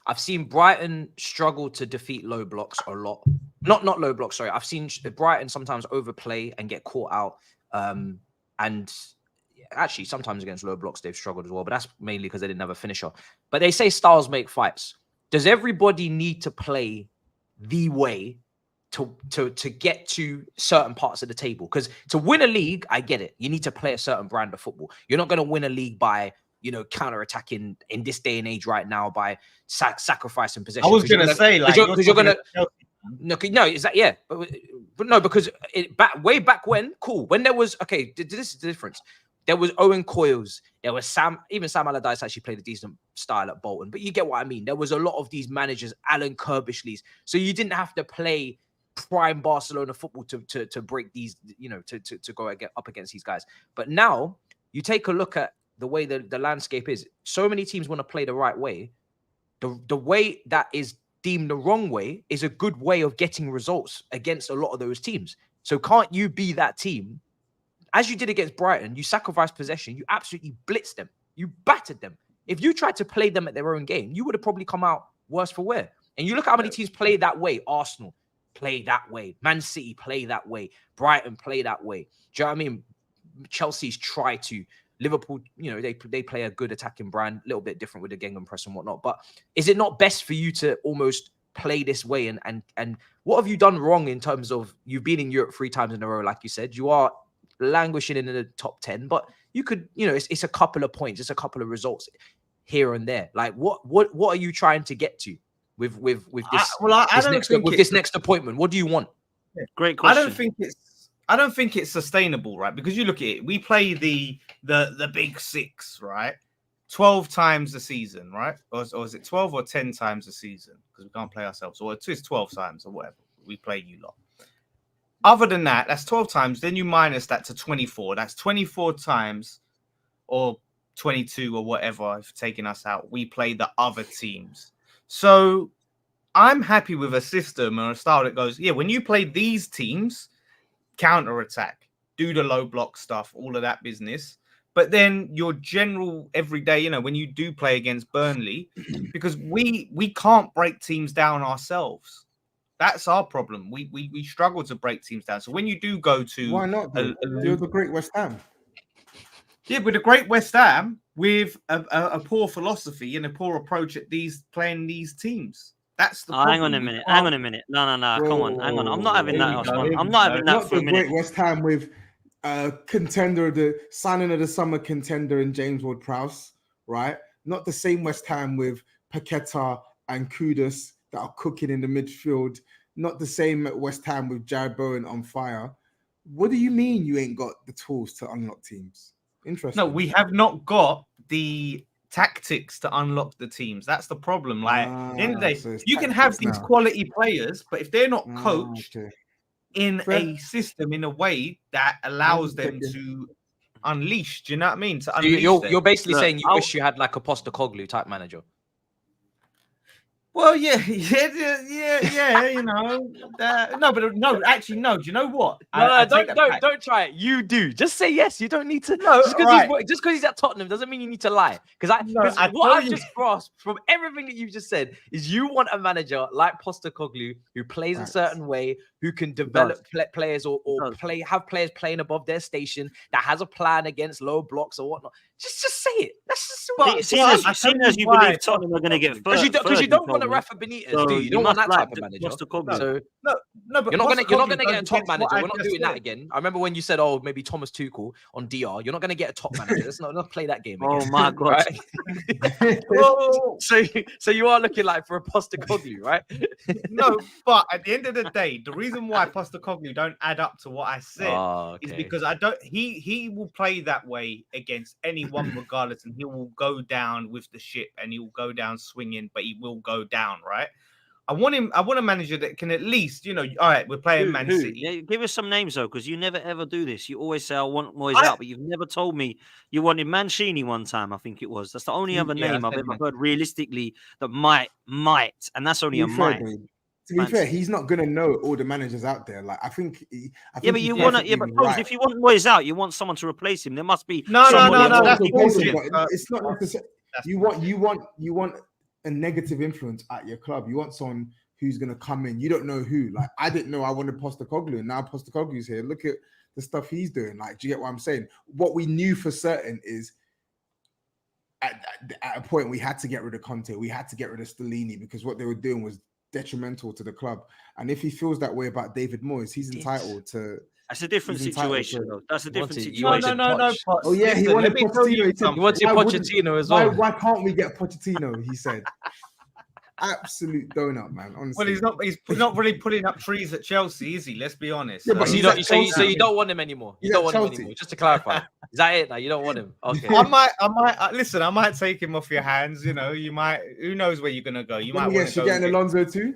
S1: I've seen Brighton struggle to defeat low blocks a lot. Not low blocks. Sorry, I've seen Brighton sometimes overplay and get caught out. And actually, sometimes against low blocks they've struggled as well. But that's mainly because they didn't have a finisher. But they say styles make fights. Does everybody need to play the way to get to certain parts of the table? Because to win a league, I get it. You need to play a certain brand of football. You're not going to win a league by counter-attacking in this day and age right now by sacrificing possession.
S2: I was going to say, like,
S1: because you're going to. No, is that but no, because way back when, cool. When there was this is the difference. There was Owen Coyles, there was Sam Allardyce actually played a decent style at Bolton, but you get what I mean. There was a lot of these managers, Alan Kirbishley's, so you didn't have to play prime Barcelona football to break these, to go up against these guys. But now you take a look at the way the landscape is. So many teams want to play the right way. The way that is deemed the wrong way is a good way of getting results against a lot of those teams. So can't you be that team? As you did against Brighton, you sacrificed possession. You absolutely blitzed them. You battered them. If you tried to play them at their own game, you would have probably come out worse for wear. And you look at how many teams play that way. Arsenal play that way. Man City play that way. Brighton play that way. Do you know what I mean? Chelsea's try to. Liverpool, they play a good attacking brand, a little bit different with the gegenpress and whatnot. But is it not best for you to almost play this way? And what have you done wrong in terms of you've been in Europe 3 times in a row, like you said? You are languishing in the top 10, but you could, it's a couple of points, it's a couple of results here and there. Like what are you trying to get to with this next appointment? What do you want?
S4: Great question.
S2: I don't think it's sustainable, right? Because you look at it, we play the big 6, right? 12 times a season, right? Or is it 12 or 10 times a season? Because we can't play ourselves. Or it's 12 times or whatever. We play you lot. Other than that, that's 12 times. Then you minus that to 24. That's 24 times or 22 or whatever. If taking us out, we play the other teams. So I'm happy with a system or a style that goes, when you play these teams, counter attack, do the low block stuff, all of that business. But then your general everyday, when you do play against Burnley, because we can't break teams down ourselves. That's our problem. We struggle to break teams down. So when you do go to
S3: why not? You're the great West Ham.
S2: Yeah, with a great West Ham with a poor philosophy and a poor approach at playing these teams. That's the
S4: hang on a minute. No. Come on. Hang on. I'm not having that, Osman. I'm not having that for a minute.
S3: Great West Ham with contender, the signing of the summer contender in James Ward-Prowse, right? Not the same West Ham with Paqueta and Kudus that are cooking in the midfield. Not the same at West Ham with Jared Bowen on fire. What do you mean you ain't got the tools to unlock teams? Interesting.
S2: No, we have not got the tactics to unlock the teams. That's the problem. Like, at the end of the day, so you can have these quality players, but if they're not coached in a system, in a way that allows them to unleash, do you know what I mean? To
S1: you're basically saying you wish you had like a Postecoglou type manager.
S2: Well, yeah. No. Actually, no. Do you know what?
S1: Don't try it. You do. Just say yes. You don't need to.
S2: No,
S1: just because he's at Tottenham doesn't mean you need to lie. Because what I've just grasped from everything that you've just said is you want a manager like Postecoglou who plays a certain way, who can develop players or have players playing above their station, that has a plan against low blocks or whatnot. Just say it. That's just
S4: seeing as you believe Tottenham are going to get first.
S1: Because you don't want want a Rafa Benitez, do you? You don't want that type of manager.
S4: Postecoglou.
S1: So
S2: No, but
S1: you're not gonna
S2: Postecoglou
S1: get a
S2: goes
S1: top
S2: against what
S1: manager.
S2: I
S1: We're not
S2: just
S1: doing
S2: said.
S1: that again. I remember when you said, "Oh, maybe Thomas Tuchel on DR." You're not gonna get a top manager. Let's not play that game again.
S4: Oh my God.
S1: Right? so you are looking like for a Postecoglou, right?
S2: No, but at the end of the day, the reason why Postecoglou don't add up to what I said is because I don't. He will play that way against anyone regardless, and he will go down with the ship, and he will go down swinging, but he will go down, right? I want a manager that can at least, all right, we're playing Man City.
S4: Yeah, give us some names though, because you never ever do this. You always say I want Moyes out, but you've never told me you wanted Mancini one time. I think it was. That's the only other name I've ever heard realistically that might, and that's only a might.
S3: To be fair, he's not gonna know all the managers out there. Like I think
S4: but you want to. Yeah, but Tobs, if you want Moyes out, you want someone to replace him. There must be
S2: no. That's bullshit.
S3: It's not necessary. You want a negative influence at your club. You want someone who's going to come in. You don't know who. Like, I didn't know I wanted Postecoglou, and now Postecoglou's here. Look at the stuff he's doing. Like, do you get what I'm saying? What we knew for certain is at a point we had to get rid of Conte. We had to get rid of Stellini because what they were doing was detrimental to the club. And if he feels that way about David Moyes, he's entitled to...
S4: That's a different situation, though. That's a different situation.
S2: No.
S3: Oh, yeah, he wanted Pochettino.
S1: He wanted Pochettino as well.
S3: Why can't we get Pochettino, he said. Absolute donut, man. Honestly.
S2: Well, he's not really putting up trees at Chelsea, is he? Let's be honest.
S3: Yeah, but
S1: so you don't want him anymore. You don't want him anymore. Just to clarify, is that it? Now you don't want him. Okay.
S2: I might take him off your hands. You might. Who knows where you're gonna go? You might.
S3: Yes, you're getting Alonso too.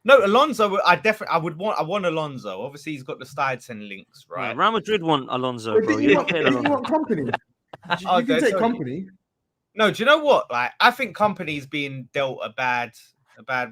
S2: No, Alonso. I want Alonso. Obviously, he's got the Stuyton links, right?
S4: Yeah, Real Madrid want Alonso, bro.
S3: You want company. You can take company.
S2: No, do you know what? Like, I think Company's being dealt a bad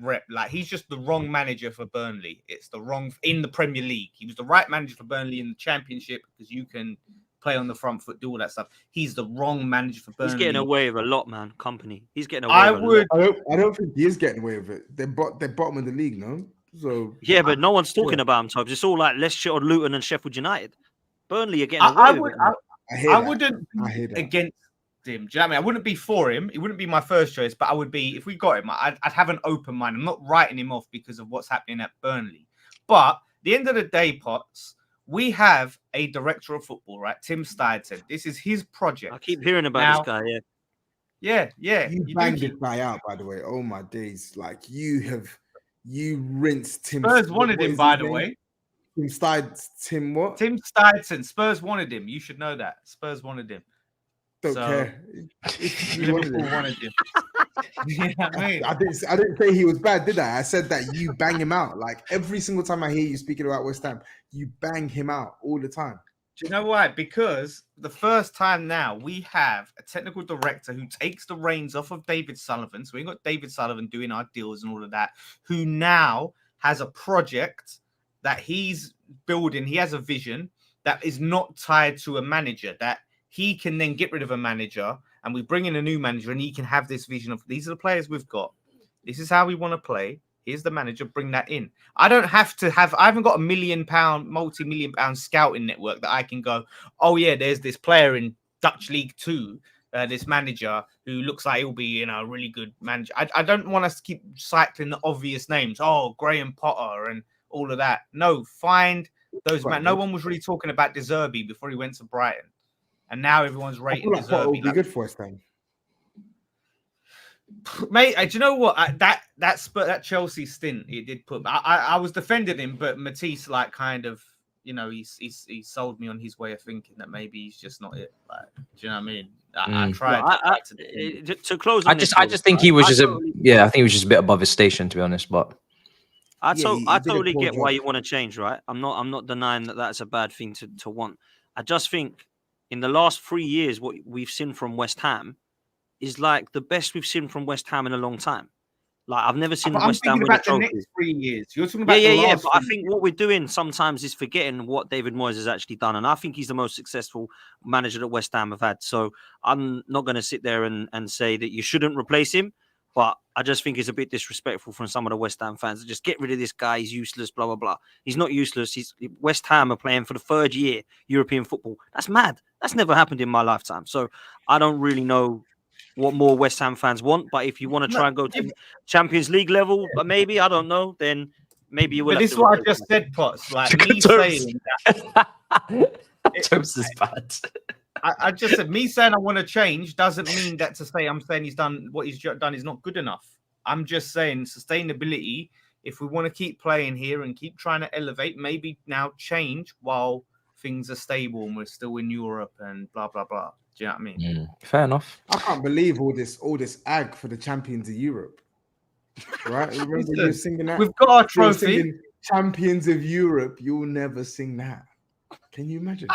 S2: rep. Like, he's just the wrong manager for Burnley. It's the wrong in the Premier League. He was the right manager for Burnley in the Championship because you can play on the front foot, do all that stuff. He's the wrong manager for Burnley.
S4: He's getting away with a lot, man. Company. He's getting away with a lot.
S3: I don't think he is getting away with it. They're bottom of the league, no? So
S4: yeah, but no one's talking about him, Tobs. It's all like let's shit on Luton and Sheffield United. Burnley are getting away with it.
S2: I wouldn't against him. Do you know what I mean? I wouldn't be for him. He wouldn't be my first choice, but I would be if we got him. I'd have an open mind. I'm not writing him off because of what's happening at Burnley. But at the end of the day, Potts, we have a director of football, right? Tim Stuyton. This is his project.
S4: I keep hearing about this guy.
S2: Yeah.
S3: You banged this guy out, by the way. Oh my days! Like you rinsed Tim.
S2: Spurs wanted him, by the way.
S3: Tim what?
S2: Tim Stuyton. Spurs wanted him. You should know that. Spurs wanted him.
S3: Don't care.
S2: Liverpool wanted him.
S3: I didn't say he was bad, did I? I said that you bang him out. Like every single time I hear you speaking about West Ham, you bang him out all the time.
S2: Do you know why? Because the first time now we have a technical director who takes the reins off of David Sullivan. So we've got David Sullivan doing our deals and all of that, who now has a project that he's building. He has a vision that is not tied to a manager, that he can then get rid of a manager and we bring in a new manager and he can have this vision of these are the players we've got. This is how we want to play. Here's the manager, bring that in. I haven't got multi-million pound scouting network that I can go, oh yeah, there's this player in Dutch League 2, this manager who looks like he'll be, a really good manager. I don't want us to keep cycling the obvious names. Oh, Graham Potter and all of that. No, find those men. No one was really talking about De Zerbi before he went to Brighton. And now everyone's rating De Zerbi.
S3: Will be good for us then.
S2: Mate, do you know what? That Chelsea stint, it did put. I was defending him, but Matisse, he sold me on his way of thinking that maybe he's just not it. Like, do you know what I mean? I tried
S4: to close.
S1: I just think he was I think he was just a bit above his station, to be honest. But
S4: I totally get why you want to change, right? I'm not denying that that's a bad thing to want. I just think in the last 3 years, what we've seen from West Ham is like the best we've seen from West Ham in a long time. Like I've never seen West Ham win a trophy.
S2: The next 3 years. You're talking about
S4: But I think what we're doing sometimes is forgetting what David Moyes has actually done, and I think he's the most successful manager that West Ham have had. So I'm not going to sit there and say that you shouldn't replace him, but I just think it's a bit disrespectful from some of the West Ham fans to just get rid of this guy. He's useless. Blah blah blah. He's not useless. West Ham are playing for the third year European football. That's mad. That's never happened in my lifetime. So I don't really know what more West Ham fans want. But if you want to try and go to Champions League level, maybe, I don't know, then maybe you will.
S2: But
S4: have
S2: this
S4: to
S2: is what I
S4: replace
S2: just
S4: him.
S2: said, Potts. Like me
S1: Tobs.
S2: saying that.
S1: Tobs is bad.
S2: I just said me saying I want to change doesn't mean that to say I'm saying he's done what he's done is not good enough. I'm just saying sustainability. If we want to keep playing here and keep trying to elevate, maybe now change while things are stable and we're still in Europe and blah blah blah. Do you know what I mean?
S1: Fair enough.
S3: I can't believe all this ag for the champions of Europe. Right? Remember you were singing that?
S2: We've got our
S3: You were
S2: trophy.
S3: singing champions of Europe. You'll never sing that. Can you imagine?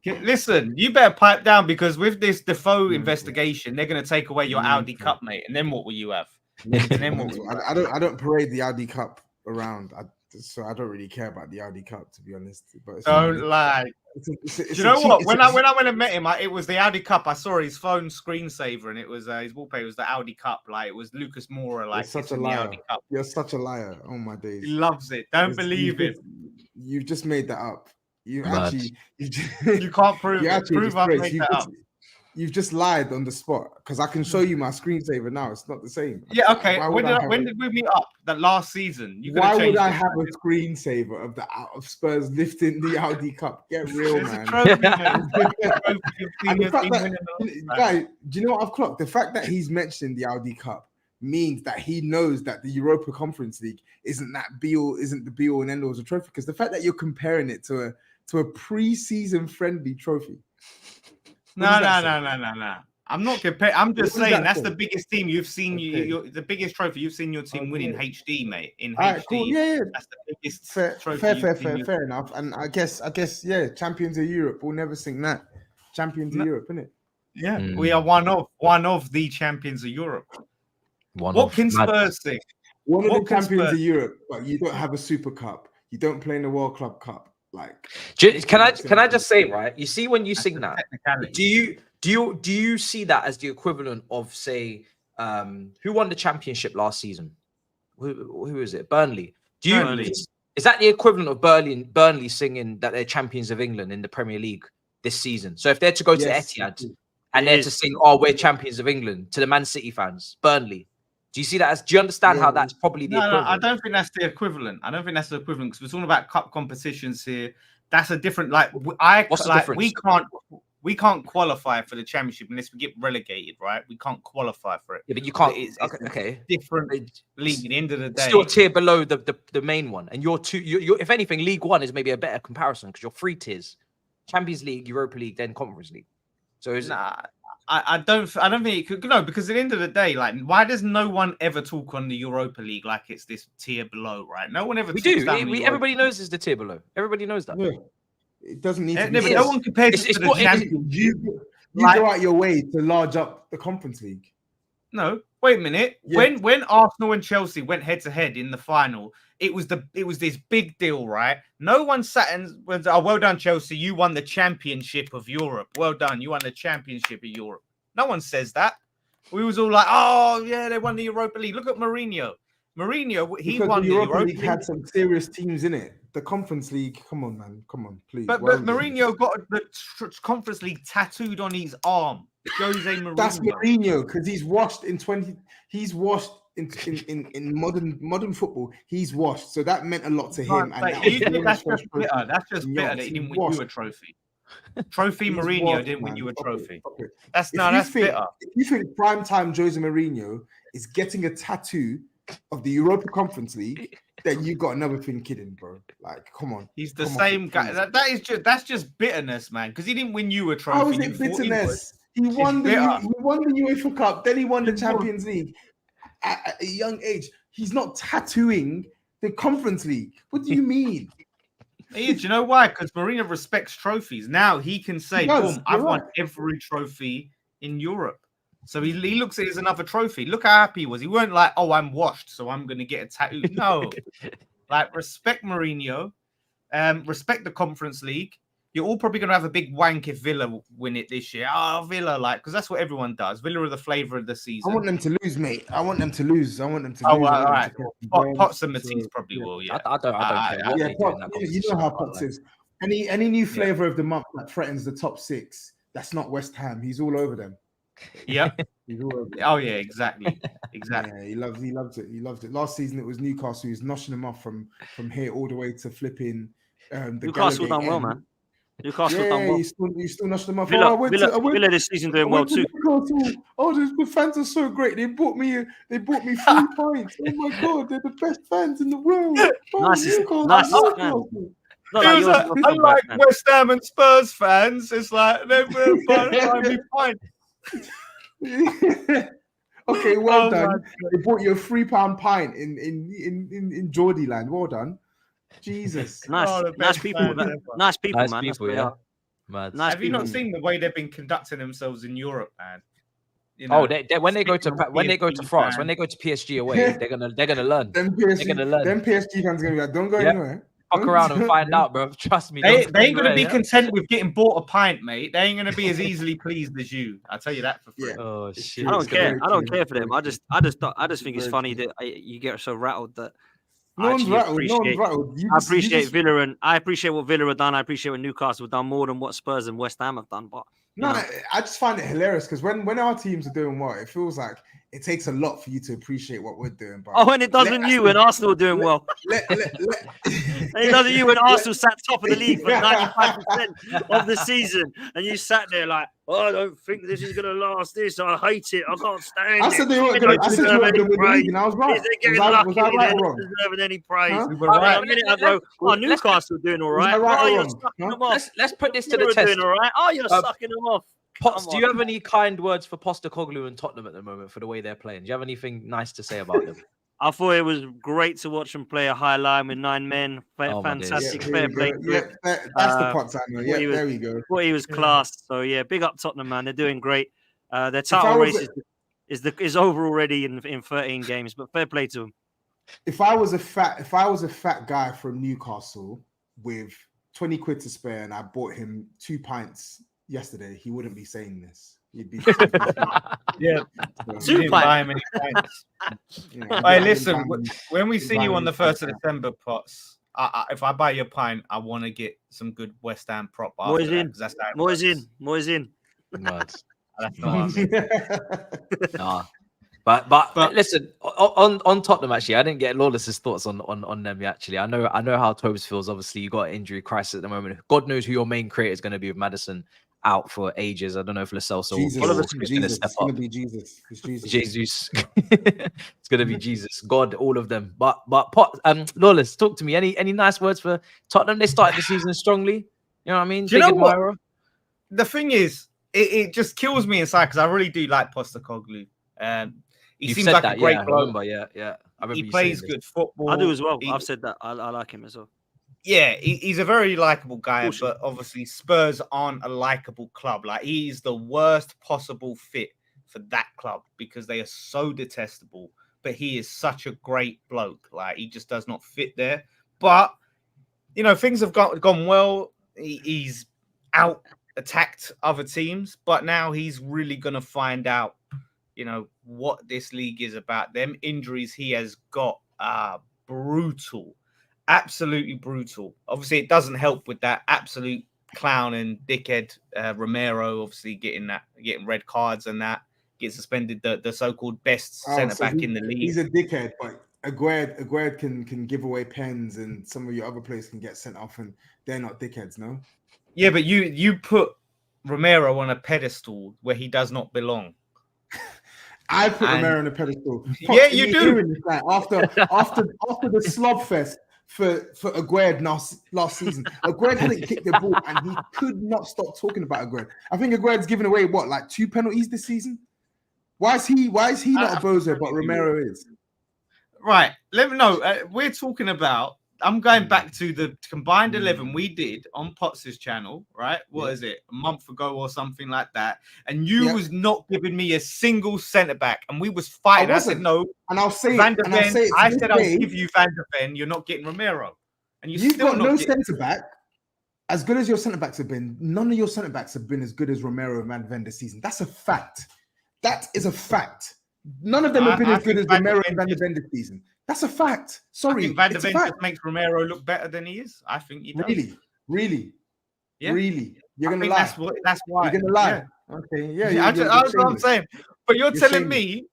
S2: Listen, you better pipe down because with this Defoe investigation, they're going to take away your Audi Cup, mate. And then what will you have?
S3: I don't parade the Audi Cup around, so I don't really care about the Audi Cup, to be honest. But
S2: don't lie. Do you know what? When I went and met him, it was the Audi Cup. I saw his phone screensaver, and it was his wallpaper was the Audi Cup. Like it was Lucas Moura. Like
S3: You're such a liar. Audi Cup. You're such a liar. Oh my days.
S2: He loves it. Don't believe it.
S3: You've just made that up. You
S2: can't prove it. Prove I've made that up.
S3: You've just lied on the spot because I can show you my screensaver now. It's not the same.
S2: Yeah, okay. When did we meet up? That last season.
S3: Why would I have a screensaver of Spurs lifting the Audi Cup? Get real, man. Guys, do you know what I've clocked? The fact that he's mentioned the Audi Cup means that he knows that the Europa Conference League isn't the be all and end all of the trophy. Because the fact that you're comparing it to a pre-season friendly trophy.
S2: No. I'm not comparing. I'm just saying that's the biggest team you've seen. Okay. The biggest trophy you've seen your team win in HD, mate. In HD,
S3: right, cool. Yeah.
S2: That's the biggest
S3: trophy. Fair enough. And I guess, yeah. Champions of Europe. We'll never sing that. Champions of Europe, innit?
S2: Yeah, we are one of the champions of Europe. What can Spurs sing?
S3: One of the champions of Europe, but you don't have a Super Cup. You don't play in the World Club Cup. Like,
S1: can I just say, right? You see, when you sing that, do you see that as the equivalent of, say, who won the championship last season? Who is it? Burnley. Is that the equivalent of Burnley singing that they're champions of England in the Premier League this season? So if they're to go to Etihad and they're to sing, "Oh, we're champions of England" to the Man City fans, Burnley. Do you see that as? Do you understand how that's probably the equivalent?
S2: No, I don't think that's the equivalent. I don't think that's the equivalent because we're talking about cup competitions here. That's a different. What's the difference? We can't qualify for the championship unless we get relegated, right? We can't qualify for it.
S1: Yeah, but you can't.
S2: It's okay. Different league. At the end of the day,
S1: still a tier below the main one, and you're if anything, League One is maybe a better comparison because you're 3 tiers: Champions League, Europa League, then Conference League. So
S2: I don't think it could. No, because at the end of the day, why does no one ever talk on the Europa League like it's this tier below, right? No one ever.
S1: Everybody knows it's the tier below. Everybody knows that.
S3: Yeah. It doesn't need to be.
S2: But no one compares it to the Champions.
S3: You go out your way to large up the Conference League.
S2: No, wait a minute. Yeah. When Arsenal and Chelsea went head to head in the final, it was this big deal, right? No one sat and went, "Oh, well done, Chelsea. You won the Championship of Europe. Well done. You won the Championship of Europe." No one says that. We was all like, "Oh, yeah, they won the Europa League. Look at Mourinho. He won the Europa League.
S3: Had some serious teams in it. The Conference League, come on, man. Come on, please."
S2: But Mourinho got the Conference League tattooed on his arm. Jose Mourinho.
S3: That's Mourinho because he's washed in modern football. He's washed, so that meant a lot to him. And
S2: that's just bitter. That's just bitter that he didn't win you a trophy. Mourinho didn't win you a trophy. Okay. That's bitter.
S3: If you think primetime Jose Mourinho is getting a tattoo of the Europa Conference League, then you got another thing kidding, bro. Like, come on.
S2: He's the same guy. That's just bitterness, man. Because he didn't win you a trophy.
S3: How is it bitterness? He won the UEFA Cup, then he won the Champions League at a young age. He's not tattooing the Conference League. What do you mean?
S2: Do you know why? Because Mourinho respects trophies. Now he can say, "Boom, I've won every trophy in Europe." So he looks at it as another trophy. Look how happy he was. He weren't like, "Oh, I'm washed, so I'm going to get a tattoo." No. Respect Mourinho. Respect the Conference League. You're all probably going to have a big wank if Villa win it this year. Oh, Villa, because that's what everyone does. Villa are the flavour of the season.
S3: I want them to lose, mate. I want them to lose.
S2: All right. Potts and Matisse probably will, yeah.
S1: I don't care.
S3: You know how Potts is. Any new flavour of the month that threatens the top 6, that's not West Ham. He's all over them.
S2: Yep.
S3: He's all over it.
S2: Oh yeah, exactly. Exactly.
S3: Yeah, he loves it. He loves it. Last season it was Newcastle. He was noshing them off from here all the way to flipping the
S4: Newcastle
S3: Gallagher
S4: done well,
S3: end.
S4: man. Newcastle
S3: Yeah,
S4: done well.
S3: you still noshed them off.
S4: Villa,
S3: I went
S4: Villa this season doing well
S3: to
S4: too.
S3: Newcastle. Oh, the fans are so great. They bought me 3 pints. Oh my god, they're the best fans in the world. Oh,
S4: Nicest
S3: Newcastle.
S4: fan. Not
S2: It
S4: like
S2: was
S4: yours,
S2: like,
S4: you're a
S2: unlike
S4: fan.
S2: West Ham and Spurs fans, it's like they're buying me pints.
S3: Okay, well
S2: Oh my
S3: done.
S2: God.
S3: They bought you a £3 pint in Geordie land. Well done. Jesus.
S4: Nice,
S2: Oh, the
S4: nice
S2: best
S4: people,
S2: fans
S4: man.
S2: ever.
S4: Nice people,
S1: Nice
S4: man. That's
S1: people,
S4: what they
S1: yeah.
S4: are.
S1: Mad.
S4: Nice
S2: Have you not
S4: people.
S2: seen the way they've been conducting themselves in Europe, man? You
S1: Oh,
S2: know,
S1: when they go to
S2: speaking of
S1: when they go to
S2: PSG
S1: France,
S2: fans.
S1: when they go to PSG away, they're gonna learn.
S3: Them
S1: They're gonna learn.
S3: PSG fans gonna be like, don't go
S1: Yeah.
S3: anywhere.
S1: Fuck around and find out, bro. Trust me.
S2: They
S1: don't
S2: ain't going to
S1: anywhere,
S2: be
S1: yeah?
S2: content with getting bought a pint, mate. They ain't going to be as easily pleased as you. I'll tell you that for free.
S3: Yeah.
S1: Oh
S3: It's
S1: shit.
S3: true.
S4: I
S3: It's
S4: don't care.
S3: very
S4: I don't
S3: true.
S4: care for them.
S3: Very
S4: I just think it's
S3: Very
S4: funny
S3: true.
S4: that you get so rattled that
S3: No
S4: I
S3: one's
S4: actually
S3: rattled. No one's
S4: appreciate.
S3: rattled.
S4: I appreciate Villa and I appreciate what Villa have done. I appreciate what Newcastle have done more than what Spurs and West Ham have done. But you
S3: No,
S4: know,
S3: I just find it hilarious because when our teams are doing well, it feels like it takes a lot for you to appreciate what we're doing. But
S4: when it doesn't you when Arsenal are doing well.
S3: let
S4: And it doesn't you when Arsenal sat top of the league for 95% of the season, and you sat there like, oh, I don't think this is gonna last. I hate it. I can't stand
S3: I
S4: it.
S3: said they weren't
S4: They
S3: gonna.
S4: don't
S3: I said they
S4: deserve
S3: weren't
S4: any
S3: gonna win the
S4: praise.
S3: league, and I was right.
S4: They're getting
S3: Was
S4: lucky.
S3: I right
S4: They're
S3: or
S4: not
S3: wrong?
S4: deserving any praise.
S3: Huh?
S2: We were right.
S4: A minute ago, Newcastle doing all right.
S3: I right
S4: Oh,
S3: or
S4: you're
S3: wrong?
S4: sucking
S3: Huh?
S4: them off.
S1: Let's put this to
S4: Villa
S1: the
S4: are
S1: test.
S4: doing all right. Oh, you're sucking them off.
S1: Pots,
S4: Come
S1: do you
S4: on.
S1: have any kind words for Postecoglou and Tottenham at the moment for the way they're playing? Do you have anything nice to say about them?
S4: I thought it was great to watch them play a high line with 9 men.
S1: Oh, my days.
S4: Fantastic,
S3: here
S4: fair
S3: we
S4: play.
S3: go. Yeah, that's the pots I know. Yeah,
S4: he was-
S3: there we go.
S4: Thought he was class. So yeah, big up Tottenham, man. They're doing great. Their
S3: I
S4: title
S3: was
S4: race is over already in 13 games, but fair play to them.
S3: If I was a fat guy from Newcastle with 20 quid to spare and I bought him 2 pints yesterday, he wouldn't be saying this. He'd be
S2: Yeah.
S3: So,
S2: You didn't buy him any pints.
S3: you know,
S2: Hey,
S3: I didn't
S2: listen,
S3: buy him-
S2: when we see you on the 1st of
S3: pints.
S2: December, Pots, if I buy you a pint, I want to get some good West Ham prop.
S4: Moyes
S2: after that,
S4: in.
S2: 'cause that's how it
S4: Moyes
S2: works.
S4: in.
S1: Mad.
S2: That's not what I mean.
S1: Nah. But listen, on Tottenham, actually, I didn't get Lawless's thoughts on them actually. I know how Tobs feels. Obviously, you got an injury crisis at the moment. God knows who your main creator is going to be with Madison out for ages. I don't know if Lo Celso
S3: Jesus,
S1: will
S3: Oliver
S1: going to
S3: Jesus.
S1: step
S3: It's gonna
S1: up.
S3: be Jesus. It's Jesus.
S1: Jesus. It's gonna be Jesus, God, all of them. But Lawless, talk to me. Any nice words for Tottenham? They started the season strongly. You know what I mean?
S2: Do you
S1: Big
S2: know what?
S1: admirer.
S2: The thing is, it just kills me inside because I really do like Postecoglou. He
S1: You've
S2: seems
S1: said
S2: like
S1: that,
S2: a great
S1: yeah. I
S2: bloke.
S1: remember, yeah. I remember
S2: He
S1: you
S2: plays
S1: saying this.
S2: good football.
S4: I do as well.
S2: He-
S4: I've said that. I like him as well.
S2: Yeah, he's a very likable guy,
S4: Bullshit.
S2: but obviously Spurs aren't a likable club. Like, he's the worst possible fit for that club because they are so detestable. But he is such a great bloke. Like, he just does not fit there. But, you know, things have gone well. He's out attacked other teams, but now he's really going to find out, you know, what this league is about. Them injuries he has got are brutal. Absolutely brutal. Obviously, it doesn't help with that absolute clown and dickhead Romero. Obviously, getting red cards and that, get suspended. The so-called best centre back in the league.
S3: He's a dickhead, but Aguerd can give away pens, and some of your other players can get sent off, and they're not dickheads, no.
S2: Yeah, but you put Romero on a pedestal where he does not belong.
S3: I put
S2: And-
S3: Romero on a pedestal.
S2: Yeah, you do.
S3: hearing this, like, after the slob fest for Aguerd last season, Aguerd hadn't kicked the ball, and he could not stop talking about Aguerd. I think Aguerd's given away like 2 penalties this season. Why is he not a bozo, but Romero is?
S2: Right. Let me know. We're talking about. I'm going back to the combined 11 we did on Potts' channel, right? What is it? A month ago or something like that. And you was not giving me a single centre back, and we was fighting. I said no.
S3: And I'll say
S2: Van der Ven. I said I'll
S3: day,
S2: give you Van der Ven. You're not getting Romero, and
S3: you've
S2: still
S3: got
S2: not
S3: no
S2: getting...
S3: centre back. As good as your centre backs have been, none of your centre backs have been as good as Romero and Van der Ven this season. That's a fact. That is a fact. None of them have been as good as Romero and Van der Ven this season. That's a fact. Sorry,
S2: I think Van der
S3: it's a
S2: Ven
S3: fact.
S2: just makes Romero look better than he is. I think he does.
S3: Really?
S2: Yeah.
S3: Really? You're
S2: I
S3: gonna
S2: think
S3: lie?
S2: That's why.
S3: You're gonna lie?
S2: Yeah.
S3: Okay, yeah,
S2: That's what I'm saying. But you're telling
S3: shameless.
S2: me,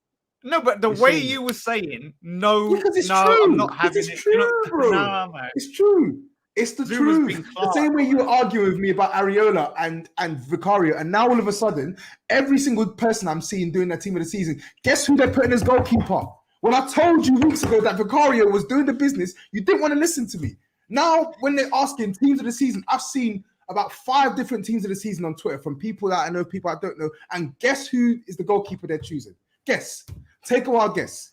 S2: no, but the
S3: You're
S2: way
S3: shameless.
S2: you were saying, no,
S3: Because it's
S2: no,
S3: true.
S2: I'm not
S3: Because
S2: having
S3: it's
S2: it.
S3: true, bro.
S2: Nah, man.
S3: It's true. It's the
S2: Zuma's
S3: truth.
S2: been
S3: The
S2: class,
S3: same way you
S2: bro.
S3: were arguing with me about Areola and Vicario, and now all of a sudden, every single person I'm seeing doing that team of the season, guess who they're putting as goalkeeper? When I told you weeks ago that Vicario was doing the business, you didn't want to listen to me. Now, when they're asking teams of the season, I've seen about 5 different teams of the season on Twitter from people that I know, people I don't know, and guess who is the goalkeeper they're choosing? Guess. Take a wild guess.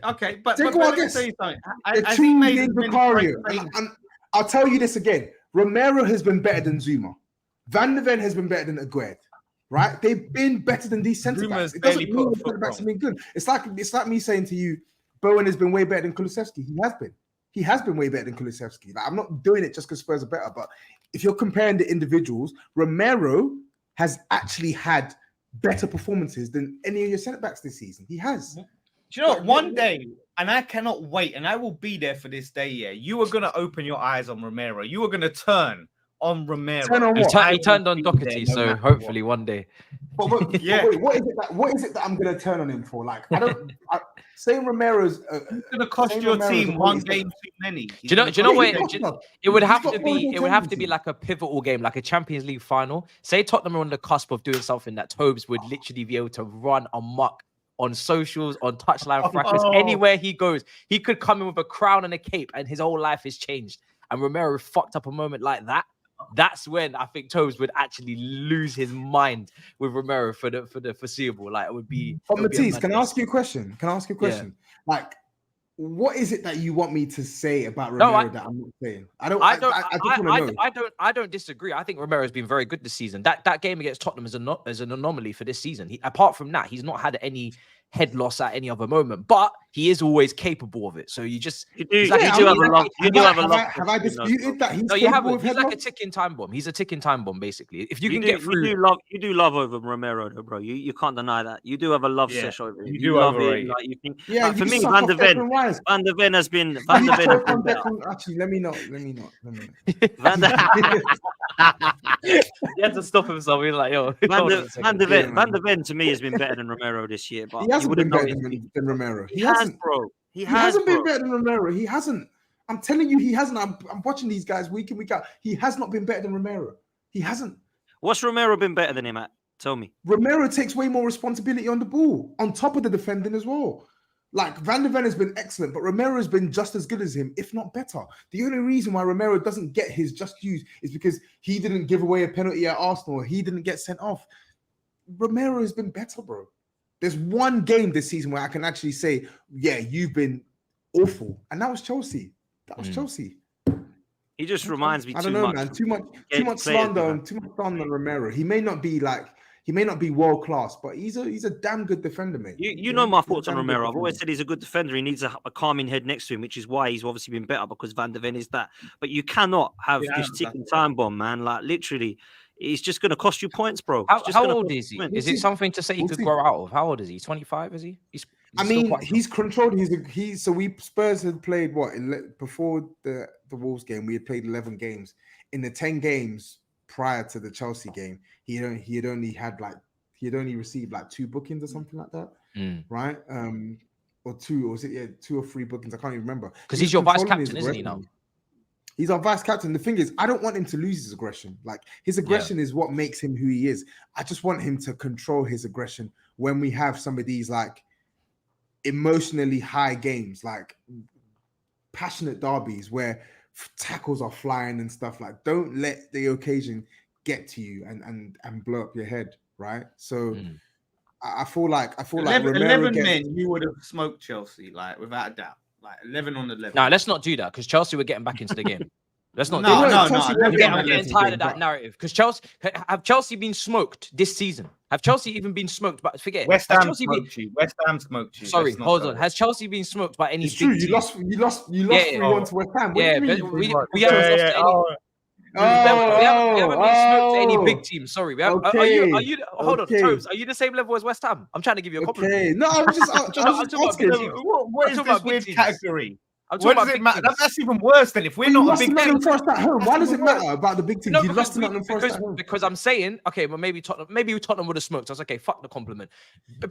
S2: Okay, but
S3: Take a
S2: let
S3: wild
S2: me
S3: guess.
S2: tell you something.
S3: They're
S2: Has he made
S3: choosing
S2: as many
S3: Vicario.
S2: great
S3: And I'll tell you this again. Romero has been better than Zuma. Van de Ven has been better than Aguerd. Right? They've been better than these centre backs.
S2: Zuma's
S3: It doesn't
S2: barely
S3: mean
S2: put a
S3: the
S2: foot
S3: centre backs have
S2: wrong.
S3: been good. It's like me saying to you, Bowen has been way better than Kulusevski. He has been. He has been way better than Kulusevski. Like, I'm not doing it just because Spurs are better, but if you're comparing the individuals, Romero has actually had better performances than any of your centre backs this season. He has.
S2: Do you know what? One day, and I cannot wait, and I will be there for this day, yeah, you are going to open your eyes on Romero. You are going to turn on Romero.
S3: Turn on
S1: He,
S3: what?
S1: he turned on
S2: be
S1: Doherty,
S2: there no
S1: so
S2: matter
S1: hopefully one day.
S3: But
S2: Yeah.
S3: wait, what is it that I'm going to turn on him for? Like, saying Romero's
S2: It's going to cost
S3: saying
S2: your
S3: Romero's
S2: team
S3: a
S2: one
S3: quality
S2: game too many.
S1: Do you know what? It would
S3: He's
S1: have
S3: got
S1: to be.
S3: quality
S1: It would have to be
S3: tendency.
S1: like a pivotal game, like a Champions League final. Say Tottenham are on the cusp of doing something that Tobs would literally be able to run amok on socials, on touchline fracas, anywhere he goes. He could come in with a crown and a cape, and his whole life is changed. And Romero fucked up a moment like that. That's when I think Tobes would actually lose his mind with Romero for the foreseeable. Like it would be.
S3: But Matisse, can I ask you a question?
S1: Yeah.
S3: Like, what is it that you want me to say about Romero that I'm not saying? I just want to know.
S1: I don't disagree. I think Romero has been very good this season. That game against Tottenham is an anomaly for this season. Apart from that, he's not had any head loss at any other moment, but he is always capable of it. So you do have a lot.
S3: Have I disputed that?
S1: No, you haven't. He's like a ticking time bomb. He's a ticking time bomb, basically. If you can get through,
S4: you do love over Romero, though, bro. You can't deny that. You do have a love sesh over him.
S2: You
S4: love
S2: overrate
S4: him. Like you think.
S3: Yeah,
S4: like, for me, Van de Ven has been.
S3: Actually, let me not.
S4: Van de
S1: he had to stop himself. He was like, "Yo,
S4: Van de Ven to me has been better than Romero this year." But
S3: he hasn't been better than Romero.
S4: He hasn't, bro. He
S3: hasn't been better than Romero. He hasn't. I'm telling you, he hasn't. I'm watching these guys week in, week out. He has not been better than Romero. He hasn't.
S4: What's Romero been better than him at? Tell me.
S3: Romero takes way more responsibility on the ball, on top of the defending as well. Like, Van de Ven has been excellent, but Romero has been just as good as him, if not better. The only reason why Romero doesn't get his just dues is because he didn't give away a penalty at Arsenal, or he didn't get sent off. Romero has been better, bro. There's one game this season where I can actually say, yeah, you've been awful. And that was Chelsea. Chelsea.
S4: He just reminds me
S3: I don't know, man. Too much slander on Romero. He may not be world class, but he's a damn good defender, mate.
S4: You know my thoughts on Romero. I've always said he's a good defender. He needs a calming head next to him, which is why he's obviously been better, because Van de Ven is that. But you cannot have this ticking time bomb, man. Like, literally, it's just going to cost you points, bro.
S1: How old is he? Is it something to say he could grow out of? How old is he? 25, is he?
S3: He's controlled. So Spurs had played before the Wolves game. We had played 11 games. In the 10 games prior to the Chelsea game, he had only received like 2 bookings or something like that, right? Or 2, or was it 2 or 3 bookings? I can't even remember.
S1: Because he's your vice captain, isn't he now?
S3: He's our vice captain. The thing is, I don't want him to lose his aggression. Like, his aggression is what makes him who he is. I just want him to control his aggression when we have some of these like emotionally high games, like passionate derbies where tackles are flying and stuff. Like, don't let the occasion get to you and blow up your head, right? So I feel like
S2: 11 men, you would have smoked Chelsea, like, without a doubt. Like 11 on the 11.
S1: No, let's not do that, because Chelsea were getting back into the game. Let's not do
S2: No,
S1: that. I'm
S2: no.
S1: getting tired of that narrative. Because Chelsea been smoked this season? Have Chelsea even been smoked? But forget
S2: West Ham smoked you. West Ham smoked you.
S1: Sorry, hold on. Has Chelsea been smoked by any?
S3: It's true. You lost 3-1 to West Ham.
S1: Yeah, but we haven't lost we haven't been smoked to any big teams. Sorry, we haven't. Are you? Hold on, Tobes. Are you the same level as West Ham? I'm trying to give you a compliment.
S3: Okay, no, I'm just asking.
S2: What is this weird category?
S1: I'm
S2: What
S1: talking
S2: does
S1: about
S2: it
S1: big
S2: matter?
S1: teams.
S2: That's even worse than if we're
S3: You
S2: not a
S3: lost
S2: big
S3: to Nottingham
S2: team.
S3: Forest at home. Why does it
S2: That's
S3: matter about the big teams?
S1: No,
S3: You lost to Nottingham Forest at home.
S1: because I'm saying, okay, well maybe Tottenham would have smoked. I was okay, fuck the compliment.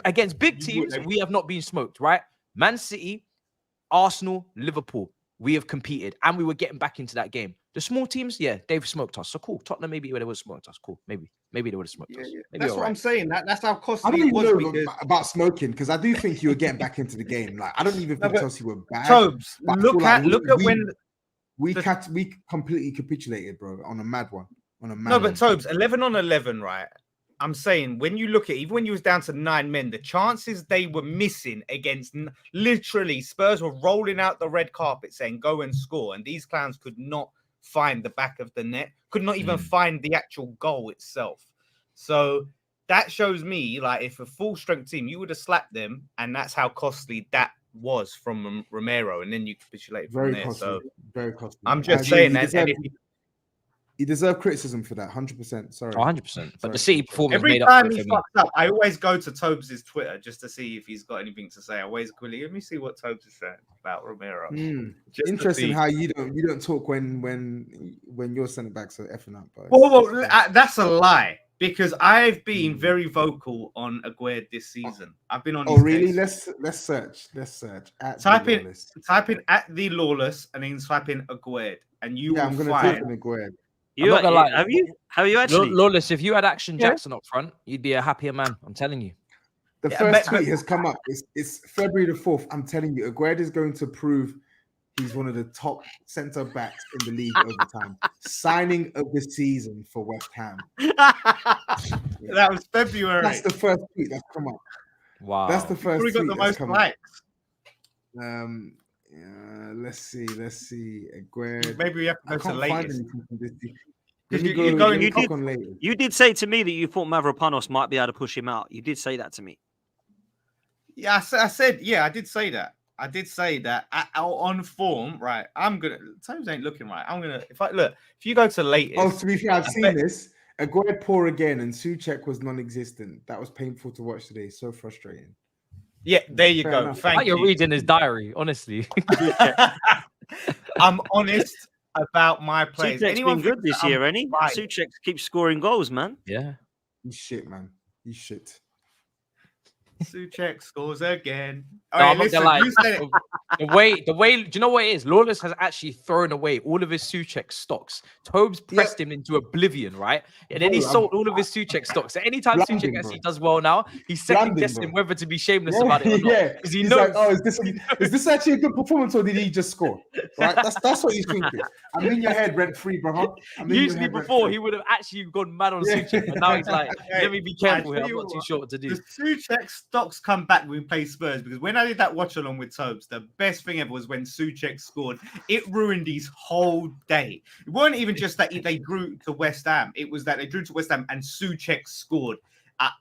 S1: Against big teams, we have not been smoked, right? Man City, Arsenal, Liverpool, we have competed and we were getting back into that game. The small teams, yeah, they've smoked us. So cool. Tottenham maybe they would have smoked us. Cool. Maybe they would have smoked us. Maybe
S2: That's what I'm saying. That's how
S3: I
S2: costly
S3: don't
S2: it
S3: even
S2: was.
S3: know
S2: Because
S3: about smoking because I do think you were getting back into the game. Like I don't even think
S2: but
S3: Chelsea were bad.
S2: Tobs,
S3: but I
S2: look
S3: feel
S2: at
S3: like
S2: when.
S3: we completely capitulated, bro, on a mad one.
S2: No, but Tobes, 11 on 11, right? I'm saying when you look at even when you was down to 9 men, the chances they were missing against literally Spurs were rolling out the red carpet saying go and score, and these clowns could not find the back of the net, could not even find the actual goal itself. So that shows me like if a full strength team, you would have slapped them, and that's how costly that was from Romero, and then you capitulated from there.
S3: Costly,
S2: so
S3: very costly.
S2: I'm just saying that.
S3: He deserved criticism for that, 100%. Sorry.
S1: 100%. But the City performance
S2: every
S1: made
S2: time
S1: up
S2: he
S1: for me.
S2: fucks up, I always go to Tobes' Twitter just to see if he's got anything to say. I always quickly let me see what Tobes is saying about Romero.
S3: Interesting how you don't talk when your centre backs are effing up.
S2: Well, that's a lie because I've been very vocal on Aguerd this season. I've been on.
S3: Oh, really? Case. Let's search.
S2: Type in at the Lawless and then type in Aguerd, and you will
S3: I'm gonna
S2: find.
S3: type in Aguerd.
S4: Have you actually?
S1: Lawless, if you had Action Jackson up front, you'd be a happier man. I'm telling you.
S3: The first tweet has come up. It's February the 4th. I'm telling you, Aguerd is going to prove he's one of the top centre backs in the league over time. Signing of the season for West Ham.
S2: That was February.
S3: That's the first tweet that's come up.
S1: Wow.
S3: That's the first tweet
S2: got the most likes.
S3: Let's see. Aguerd.
S2: Maybe we have to go to latest.
S4: You did say to me that you thought Mavropanos might be able to push him out. You did say that to me.
S2: Yeah, I said, yeah, I did say that. I did say that on form, right? Tobes ain't looking right. If you go to latest.
S3: Oh, to be fair, I've seen this. Aguerd poor again, and Souček was non-existent. That was painful to watch today. So frustrating.
S2: Yeah, there you go.
S3: Enough.
S2: Thank you.
S1: You're reading his diary, honestly.
S2: I'm honest about my players.
S4: Souček's been good this year, ain't he? Souček keeps scoring goals, man.
S1: Yeah.
S3: He's shit, man. He's shit.
S2: Souček scores again.
S1: No, I'm not gonna lie. The way, do you know what it is? Lawless has actually thrown away all of his Souček stocks. Tobes pressed him into oblivion, right? And then he sold all of his Souček stocks. So anytime Souček actually does well now, he's second guessing whether to be shameless about it or not. Because he knows.
S3: Like, oh, is this actually a good performance or did he just score? Right? That's what he's thinking. I'm in your head rent free, brother.
S1: Usually before he would have actually gone mad on Souček, but now he's like, let me be careful here. I'm not too sure what to do.
S2: The Souček stocks come back when we play Spurs because when I did that watch along with Tobes, the best thing ever was when Souček scored. It ruined his whole day. It wasn't even just that they drew to West Ham. It was that they drew to West Ham and Souček scored.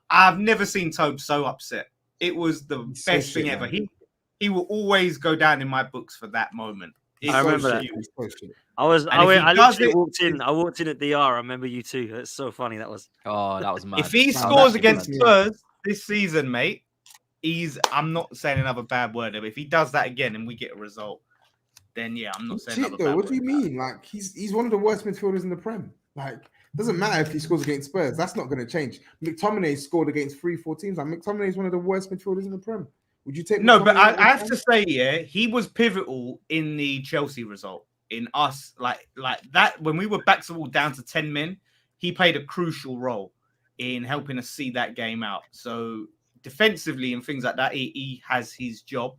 S2: I've never seen Tobes so upset. It was the best thing ever. He will always go down in my books for that moment.
S4: I remember that. I walked in at DR. I remember you too. That's so funny. That was.
S1: Oh, that was mad.
S2: If he scores against Spurs this season, mate, I'm not saying another bad word. But if he does that again and we get a result, then yeah, I'm not saying another bad word.
S3: What do you mean? Like he's one of the worst midfielders in the Prem. Like doesn't matter if he scores against Spurs. That's not going to change. McTominay scored against 3-4 teams. Like McTominay is one of the worst midfielders in the Prem. Would you take?
S2: No, but I have to say, yeah, he was pivotal in the Chelsea result. In us, like that, when we were back to all down to 10 men, he played a crucial role in helping us see that game out. So defensively and things like that, he has his job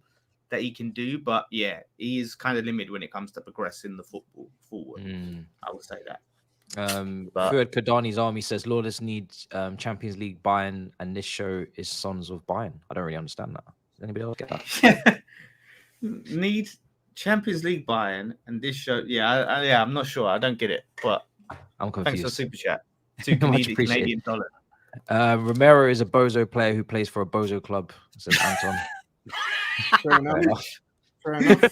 S2: that he can do. But yeah, he is kind of limited when it comes to progressing the football forward. I would say that.
S1: Fuad Kadani's army says Lawless needs Champions League Bayern, and this show is Sons of Bayern. I don't really understand that. Does anybody else get that?
S2: Need Champions League Bayern, and this show. Yeah, I'm not sure. I don't get it, but
S1: I'm confused.
S2: Thanks for super chat. Canadian dollar.
S1: Romero is a bozo player who plays for a bozo club, says Anton.
S3: Fair enough.
S1: Fair enough.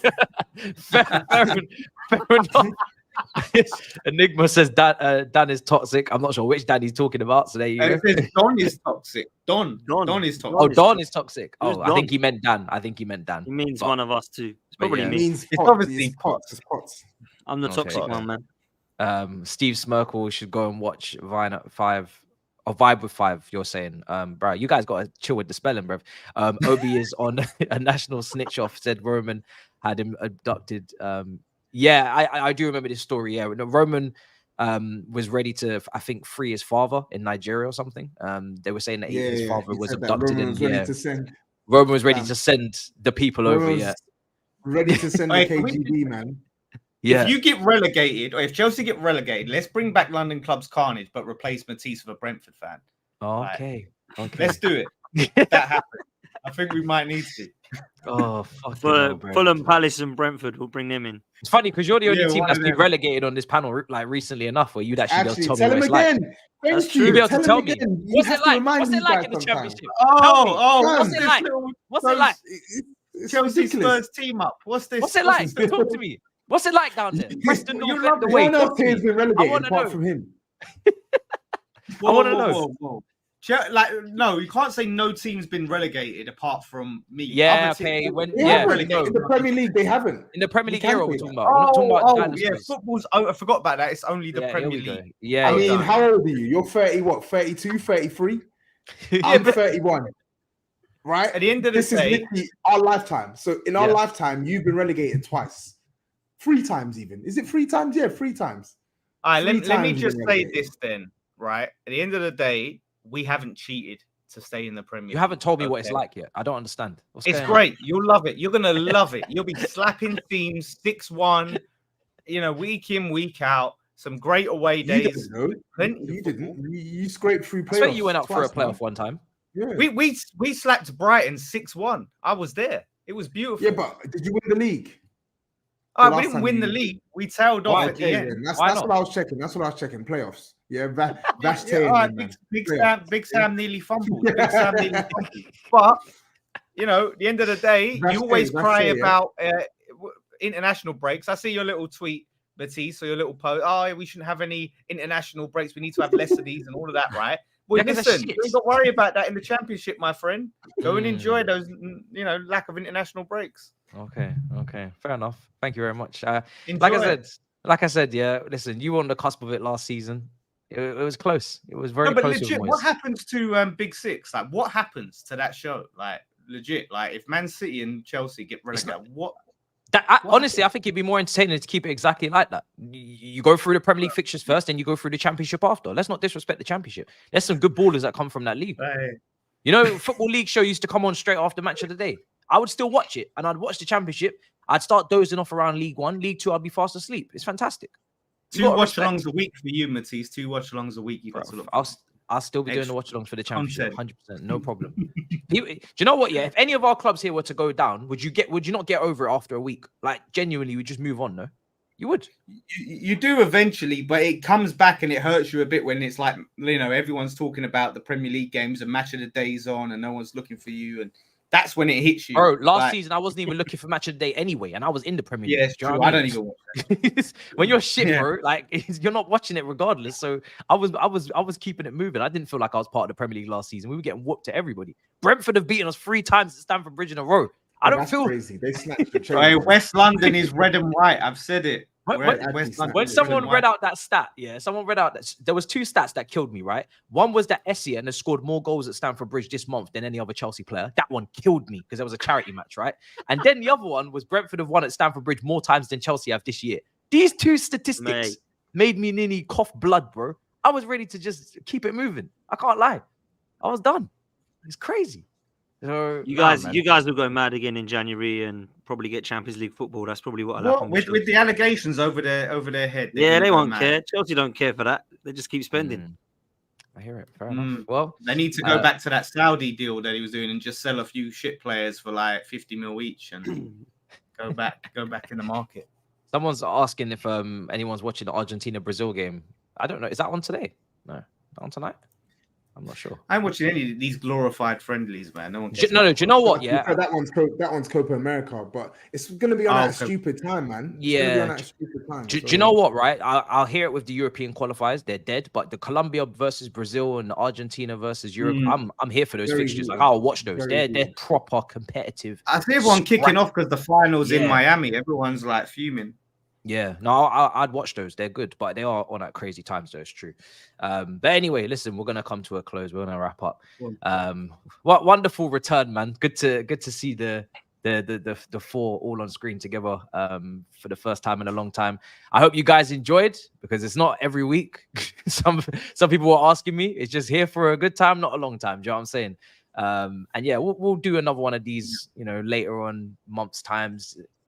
S1: Enigma says Dan is toxic. I'm not sure which Dan he's talking about. So there you go.
S2: It says Don is toxic. Don is toxic.
S1: Oh, Don is toxic.
S4: Who's
S1: Oh, I think he meant Dan.
S4: He means
S1: But-
S4: one of us too. It's
S1: but
S4: probably
S1: yeah.
S3: It
S4: me.
S3: means
S2: It's
S3: pots.
S2: obviously
S3: It's pots. It's pots.
S4: I'm the
S1: Okay.
S4: toxic one, man.
S1: Steve Smerkel should go and watch Vine at 5 or Vibe with 5. You're saying, bro, you guys got to chill with the spelling, bro. Obi is on a national snitch off. Said Roman had him abducted. Yeah, I do remember this story. Yeah, no, Roman was ready to, I think, free his father in Nigeria or something. They were saying that his father
S3: he
S1: was
S3: said that
S1: abducted,
S3: Roman
S1: and
S3: was ready to send.
S1: Roman was ready
S3: Damn.
S1: to send the people
S3: Roman
S1: over.
S3: was
S1: Yeah,
S3: ready to send the
S2: Wait, can we
S3: KGB, man.
S1: yeah.
S2: If you get relegated, or if Chelsea get relegated, let's bring back London club's carnage, but replace Matisse with a Brentford fan.
S1: Okay.
S2: Let's do it. If that happens, I think we might need to.
S1: Oh, fucking hell, bro.
S4: Fulham, Palace, and Brentford will bring them in.
S1: It's funny because you're the only
S2: Yeah,
S1: team
S2: one
S1: that's
S2: of
S1: been
S2: them.
S1: relegated on this panel like recently enough, where you'd actually,
S3: Actually,
S1: tell me
S3: tell
S1: what
S3: him
S1: it's like.
S3: again.
S4: That's
S3: Thank
S4: true.
S3: you.
S1: You'll be able to tell
S3: him
S1: me.
S3: again. You
S1: What's
S3: have
S1: it
S3: to
S1: like?
S3: remind
S1: What's
S3: these
S1: it like
S3: guys
S1: in the
S3: sometimes.
S1: championship? Tell me.
S2: What's
S1: What's it like? What's it like?
S3: It's
S2: Chelsea
S3: ridiculous.
S2: Spurs team up. What's this?
S1: What's it
S2: What's
S1: like?
S2: this?
S1: Talk to me. What's it like down there? Preston
S2: You
S1: North
S2: love
S1: End
S2: it.
S1: away.
S3: No one else
S1: Talk to
S3: here has
S1: me.
S3: been relegated
S1: wanna
S3: apart
S1: know.
S3: from him.
S1: I want to know.
S2: Like, no, you can't say no team's been relegated apart from me.
S1: Yeah,
S2: Other teams-
S1: okay. When
S3: They
S1: yeah,
S3: haven't.
S1: no.
S3: In the Premier League, they haven't.
S1: In the Premier
S3: We
S1: League
S3: can
S1: era,
S3: say
S1: we're
S3: that.
S1: talking about. We're not talking about
S2: yeah,
S1: dinosaurs.
S2: football's. I forgot about that. It's only the
S1: Yeah, here
S2: Premier
S1: we go.
S2: League.
S1: Yeah,
S3: I mean,
S1: yeah.
S3: how old are you? You're 30, what, 32, 33?
S1: Yeah,
S3: I'm
S1: but-
S3: 31. Right?
S2: At the end of the
S3: This is
S2: day,
S3: literally our lifetime. So in our
S1: Yeah.
S3: lifetime, you've been relegated twice. 3 times even. Is it 3 times? Yeah, 3 times.
S2: all right,
S3: Three
S2: let me
S3: times
S2: just
S3: been
S2: say
S3: relegated.
S2: this then, right? At the end of the day, we haven't cheated to stay in the Premier League.
S1: You haven't told me what it's
S2: okay?
S1: like yet. I don't understand. What's
S2: It's
S1: going on?
S2: great. You'll love it. You're gonna love it. You'll be slapping teams 6-1, week in, week out. Some great away
S3: You
S2: days.
S3: didn't know.
S2: Plenty of
S3: You
S2: football.
S3: didn't. You scraped through
S1: I swear
S3: playoffs.
S1: you went up for a
S3: twice, man.
S1: playoff one time.
S3: Yeah.
S2: We slapped Brighton 6-1. I was there. It was beautiful.
S3: Yeah, but did you win the league?
S2: All right,
S3: the
S2: we
S3: last
S2: didn't
S3: time
S2: win
S3: you-
S2: the league. We tailed
S1: Why?
S2: off at the
S3: Okay,
S2: end.
S3: then. That's
S1: Why
S3: what
S1: not?
S3: I was checking. That's what I was checking. Playoffs. Yeah, Vash
S2: Yeah,
S3: Taylor,
S2: all right,
S3: man.
S2: Big Sam nearly fumbled. Big Sam nearly fumbled. But at the end of the day,
S3: That's
S2: you always
S3: fair,
S2: cry
S3: that's fair,
S2: about international breaks. I see your little tweet, Matisse, or your little post. Oh, we shouldn't have any international breaks. We need to have less of these and all of that, right? Well,
S1: Yeah, 'cause they're
S2: listen,
S1: shit.
S2: you ain't got to worry about that in the championship, my friend. Go and
S1: Mm.
S2: enjoy those, lack of international breaks.
S1: Okay, fair enough. Thank you very much.
S2: Enjoy
S1: Like I said, yeah. Listen, you were on the cusp of it last season. It was close. It was very
S2: No, but
S1: close. with
S2: legit, what
S1: Moyes.
S2: happens to Big Six? Like, what happens to that show? Like, legit, like if Man City and Chelsea get relegated, what?
S1: Honestly, I think it'd be more entertaining to keep it exactly like that. You go through the Premier League fixtures first, and you go through the Championship after. Let's not disrespect the Championship. There's some good ballers that come from that league. Football League show used to come on straight after match of the day. I would still watch it, and I'd watch the Championship. I'd start dozing off around League One, League Two. I'd be fast asleep. It's fantastic. You
S2: 2
S1: gotta
S2: watch-alongs
S1: respect.
S2: a week for you, Matisse. 2 watch-alongs a week. You got to look.
S1: I'll still be doing the
S2: Extra
S1: watch-alongs for the Championship,
S2: content.
S1: 100%, no problem. Do you know what? Yeah, if any of our clubs here were to go down, would you not get over it after a week? Like genuinely, you would just move on. No, you would.
S2: You do eventually, but it comes back and it hurts you a bit when it's like everyone's talking about the Premier League games and match of the days on, and no one's looking for you, and that's when it hits you.
S1: Bro, last
S2: Like,
S1: season I wasn't even looking for match of the day anyway, and I was in the Premier
S2: yeah,
S1: League.
S2: it's
S1: Do you know
S2: true.
S1: what
S2: I don't
S1: mean?
S2: even watch that.
S1: When you're shit,
S2: Yeah.
S1: bro, like you're not watching it regardless. So I was keeping it moving. I didn't feel like I was part of the Premier League last season. We were getting whooped to everybody. Brentford have beaten us 3 times at Stamford Bridge in a row. I don't
S3: That's
S1: feel
S3: crazy. They snatched the
S2: Hey,
S3: chain.
S2: West London is red and white. I've said it.
S1: When-
S2: Red-
S3: when-
S2: West London
S1: when
S2: is red
S1: someone
S2: and
S1: read
S2: white.
S1: out that stat, someone read out that there was 2 stats that killed me, right? One was that Essien has scored more goals at Stamford Bridge this month than any other Chelsea player. That one killed me because there was a charity match, right? And then the other one was Brentford have won at Stamford Bridge more times than Chelsea have this year. These 2 statistics
S4: Mate.
S1: made me nearly cough blood, bro. I was ready to just keep it moving. I can't lie. I was done. It's crazy. So,
S4: You
S1: nah,
S4: guys,
S1: man.
S4: you guys will go mad again in January and probably get Champions League football. That's probably what'll
S2: What,
S4: happen.
S2: with the allegations over their head. they're
S4: Yeah,
S2: gonna
S4: they
S2: go
S4: won't
S2: mad.
S4: care. Chelsea don't care for that. They just keep spending.
S1: I hear it. Fair enough.
S2: Mm.
S1: Well,
S2: They need to go back to that Saudi deal that he was doing and just sell a few shit players for like 50 mil each and go back in the market.
S1: someone's asking if anyone's watching the Argentina Brazil game. I don't know. Is that on today? No, on tonight. I'm not sure.
S2: I ain't watching any of these glorified friendlies, man. No one
S1: Do
S2: cares.
S1: you know what? Yeah,
S3: that one's Copa America, but it's gonna be on at a stupid time, man. It's gonna be on at a stupid time.
S1: Do you know what? Right, I'll hear it with the European qualifiers. They're dead, but the Colombia versus Brazil and the Argentina versus Europe, I'm here for those fixtures. Like I'll watch those. They're proper competitive.
S2: I see everyone kicking off because the finals in Miami. Everyone's like fuming.
S1: Yeah, no, I'd watch those. They're good, but they are on at crazy times. Though it's true. But anyway, listen, we're gonna come to a close. We're gonna wrap up. What wonderful return, man. Good to see the four all on screen together for the first time in a long time. I hope you guys enjoyed, because it's not every week. some people were asking me. It's just here for a good time, not a long time. Do you know what I'm saying? And yeah, we'll do another one of these, later on,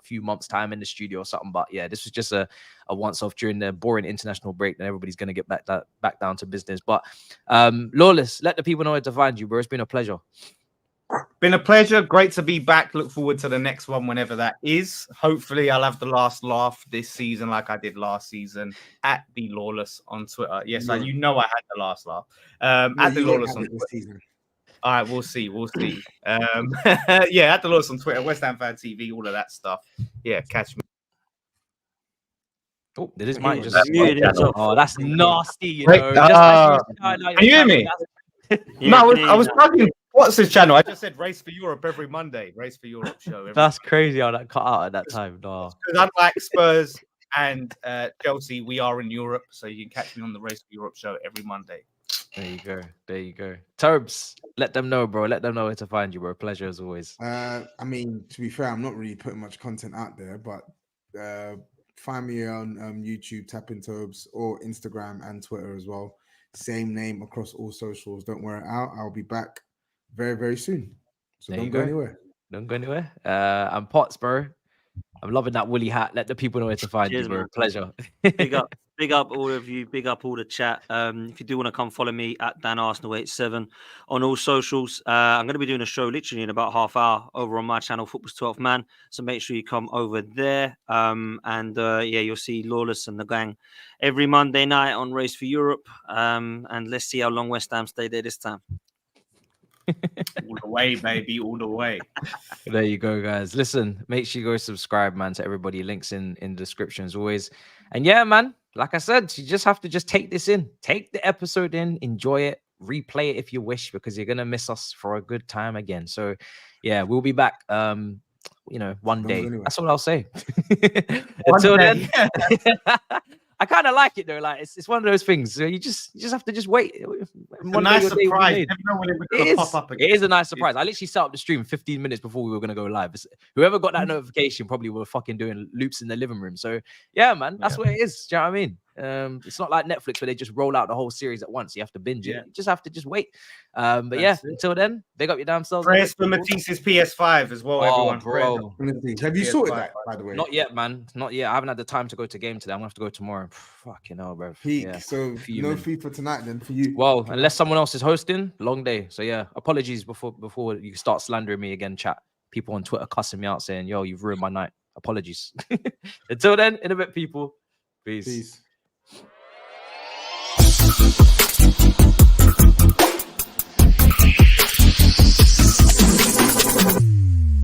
S1: few months time in the studio or something. But yeah, this was just a once off during the boring international break. Then everybody's gonna get back down to business. But Lawless, let the people know where to find you, bro. It's been a pleasure.
S2: Been a pleasure. Great to be back. Look forward to the next one whenever that is. Hopefully I'll have the last laugh this season like I did last season at the Lawless on Twitter. Yes, I had the last laugh. At the Lawless on Twitter. All right, we'll see. Yeah, at the Lawless on Twitter, West Ham Fan TV, all of that stuff. Yeah, catch me.
S1: Oh, did his mic just
S4: muted himself?
S1: Oh, that's nasty,
S2: Can you hear me? No, I was plugging. What's his channel? I just said Race for Europe every Monday. Race for Europe show.
S1: That's crazy how that cut out at that time. No.
S2: Because unlike Spurs and Chelsea, we are in Europe, so you can catch me on the Race for Europe show every Monday.
S1: There you go. Tobs, let them know, bro. Let them know where to find you, bro. Pleasure as always.
S3: I mean, to be fair, I'm not really putting much content out there, but find me on YouTube, Tapping Tobs, or Instagram and Twitter as well. Same name across all socials. Don't wear it out. I'll be back very, very soon. So don't go anywhere.
S1: Don't go anywhere. I'm Potts, bro. I'm loving that woolly hat. Let the people know where to find you, bro. Man. Pleasure.
S4: Big up all of you. Big up all the chat. If you do want to come follow me at DanArsenal87 on all socials. I'm going to be doing a show literally in about half hour over on my channel, Football's 12th Man. So make sure you come over there. You'll see Lawless and the gang every Monday night on Race for Europe. And let's see how long West Ham stay there this time.
S2: All the way, baby, all the way.
S1: There you go, guys. Listen, make sure you go subscribe, man, to everybody. Links in the description as always. And yeah, man, like I said, you just have to take this in. Take the episode in, enjoy it, replay it if you wish, because you're going to miss us for a good time again. So yeah, we'll be back, one day. That's what I'll say. Until then. I kind of like it though. Like it's one of those things. So you just have to wait.
S2: It's a nice surprise.
S1: It is a nice surprise. I literally set up the stream 15 minutes before we were gonna go live. Whoever got that notification probably were fucking doing loops in the living room. So yeah, man, that's what it is. Do you know what I mean? It's not like Netflix where they just roll out the whole series at once. You have to binge it. You just have to wait. Until then, big up your damn selves.
S2: Prayers for Matisse's PS5 as well, everyone.
S1: Bro.
S3: Have you sorted that, by the way?
S1: Not yet, man. Not yet. I haven't had the time to go to game today. I'm gonna have to go tomorrow. Fucking hell, bro.
S3: Peak. Yeah. So no FIFA tonight then for you.
S1: Well, unless someone else is hosting, long day. So yeah, apologies before you start slandering me again, chat. People on Twitter cussing me out saying, yo, you've ruined my night. Apologies. Until then, in a bit, people. Peace.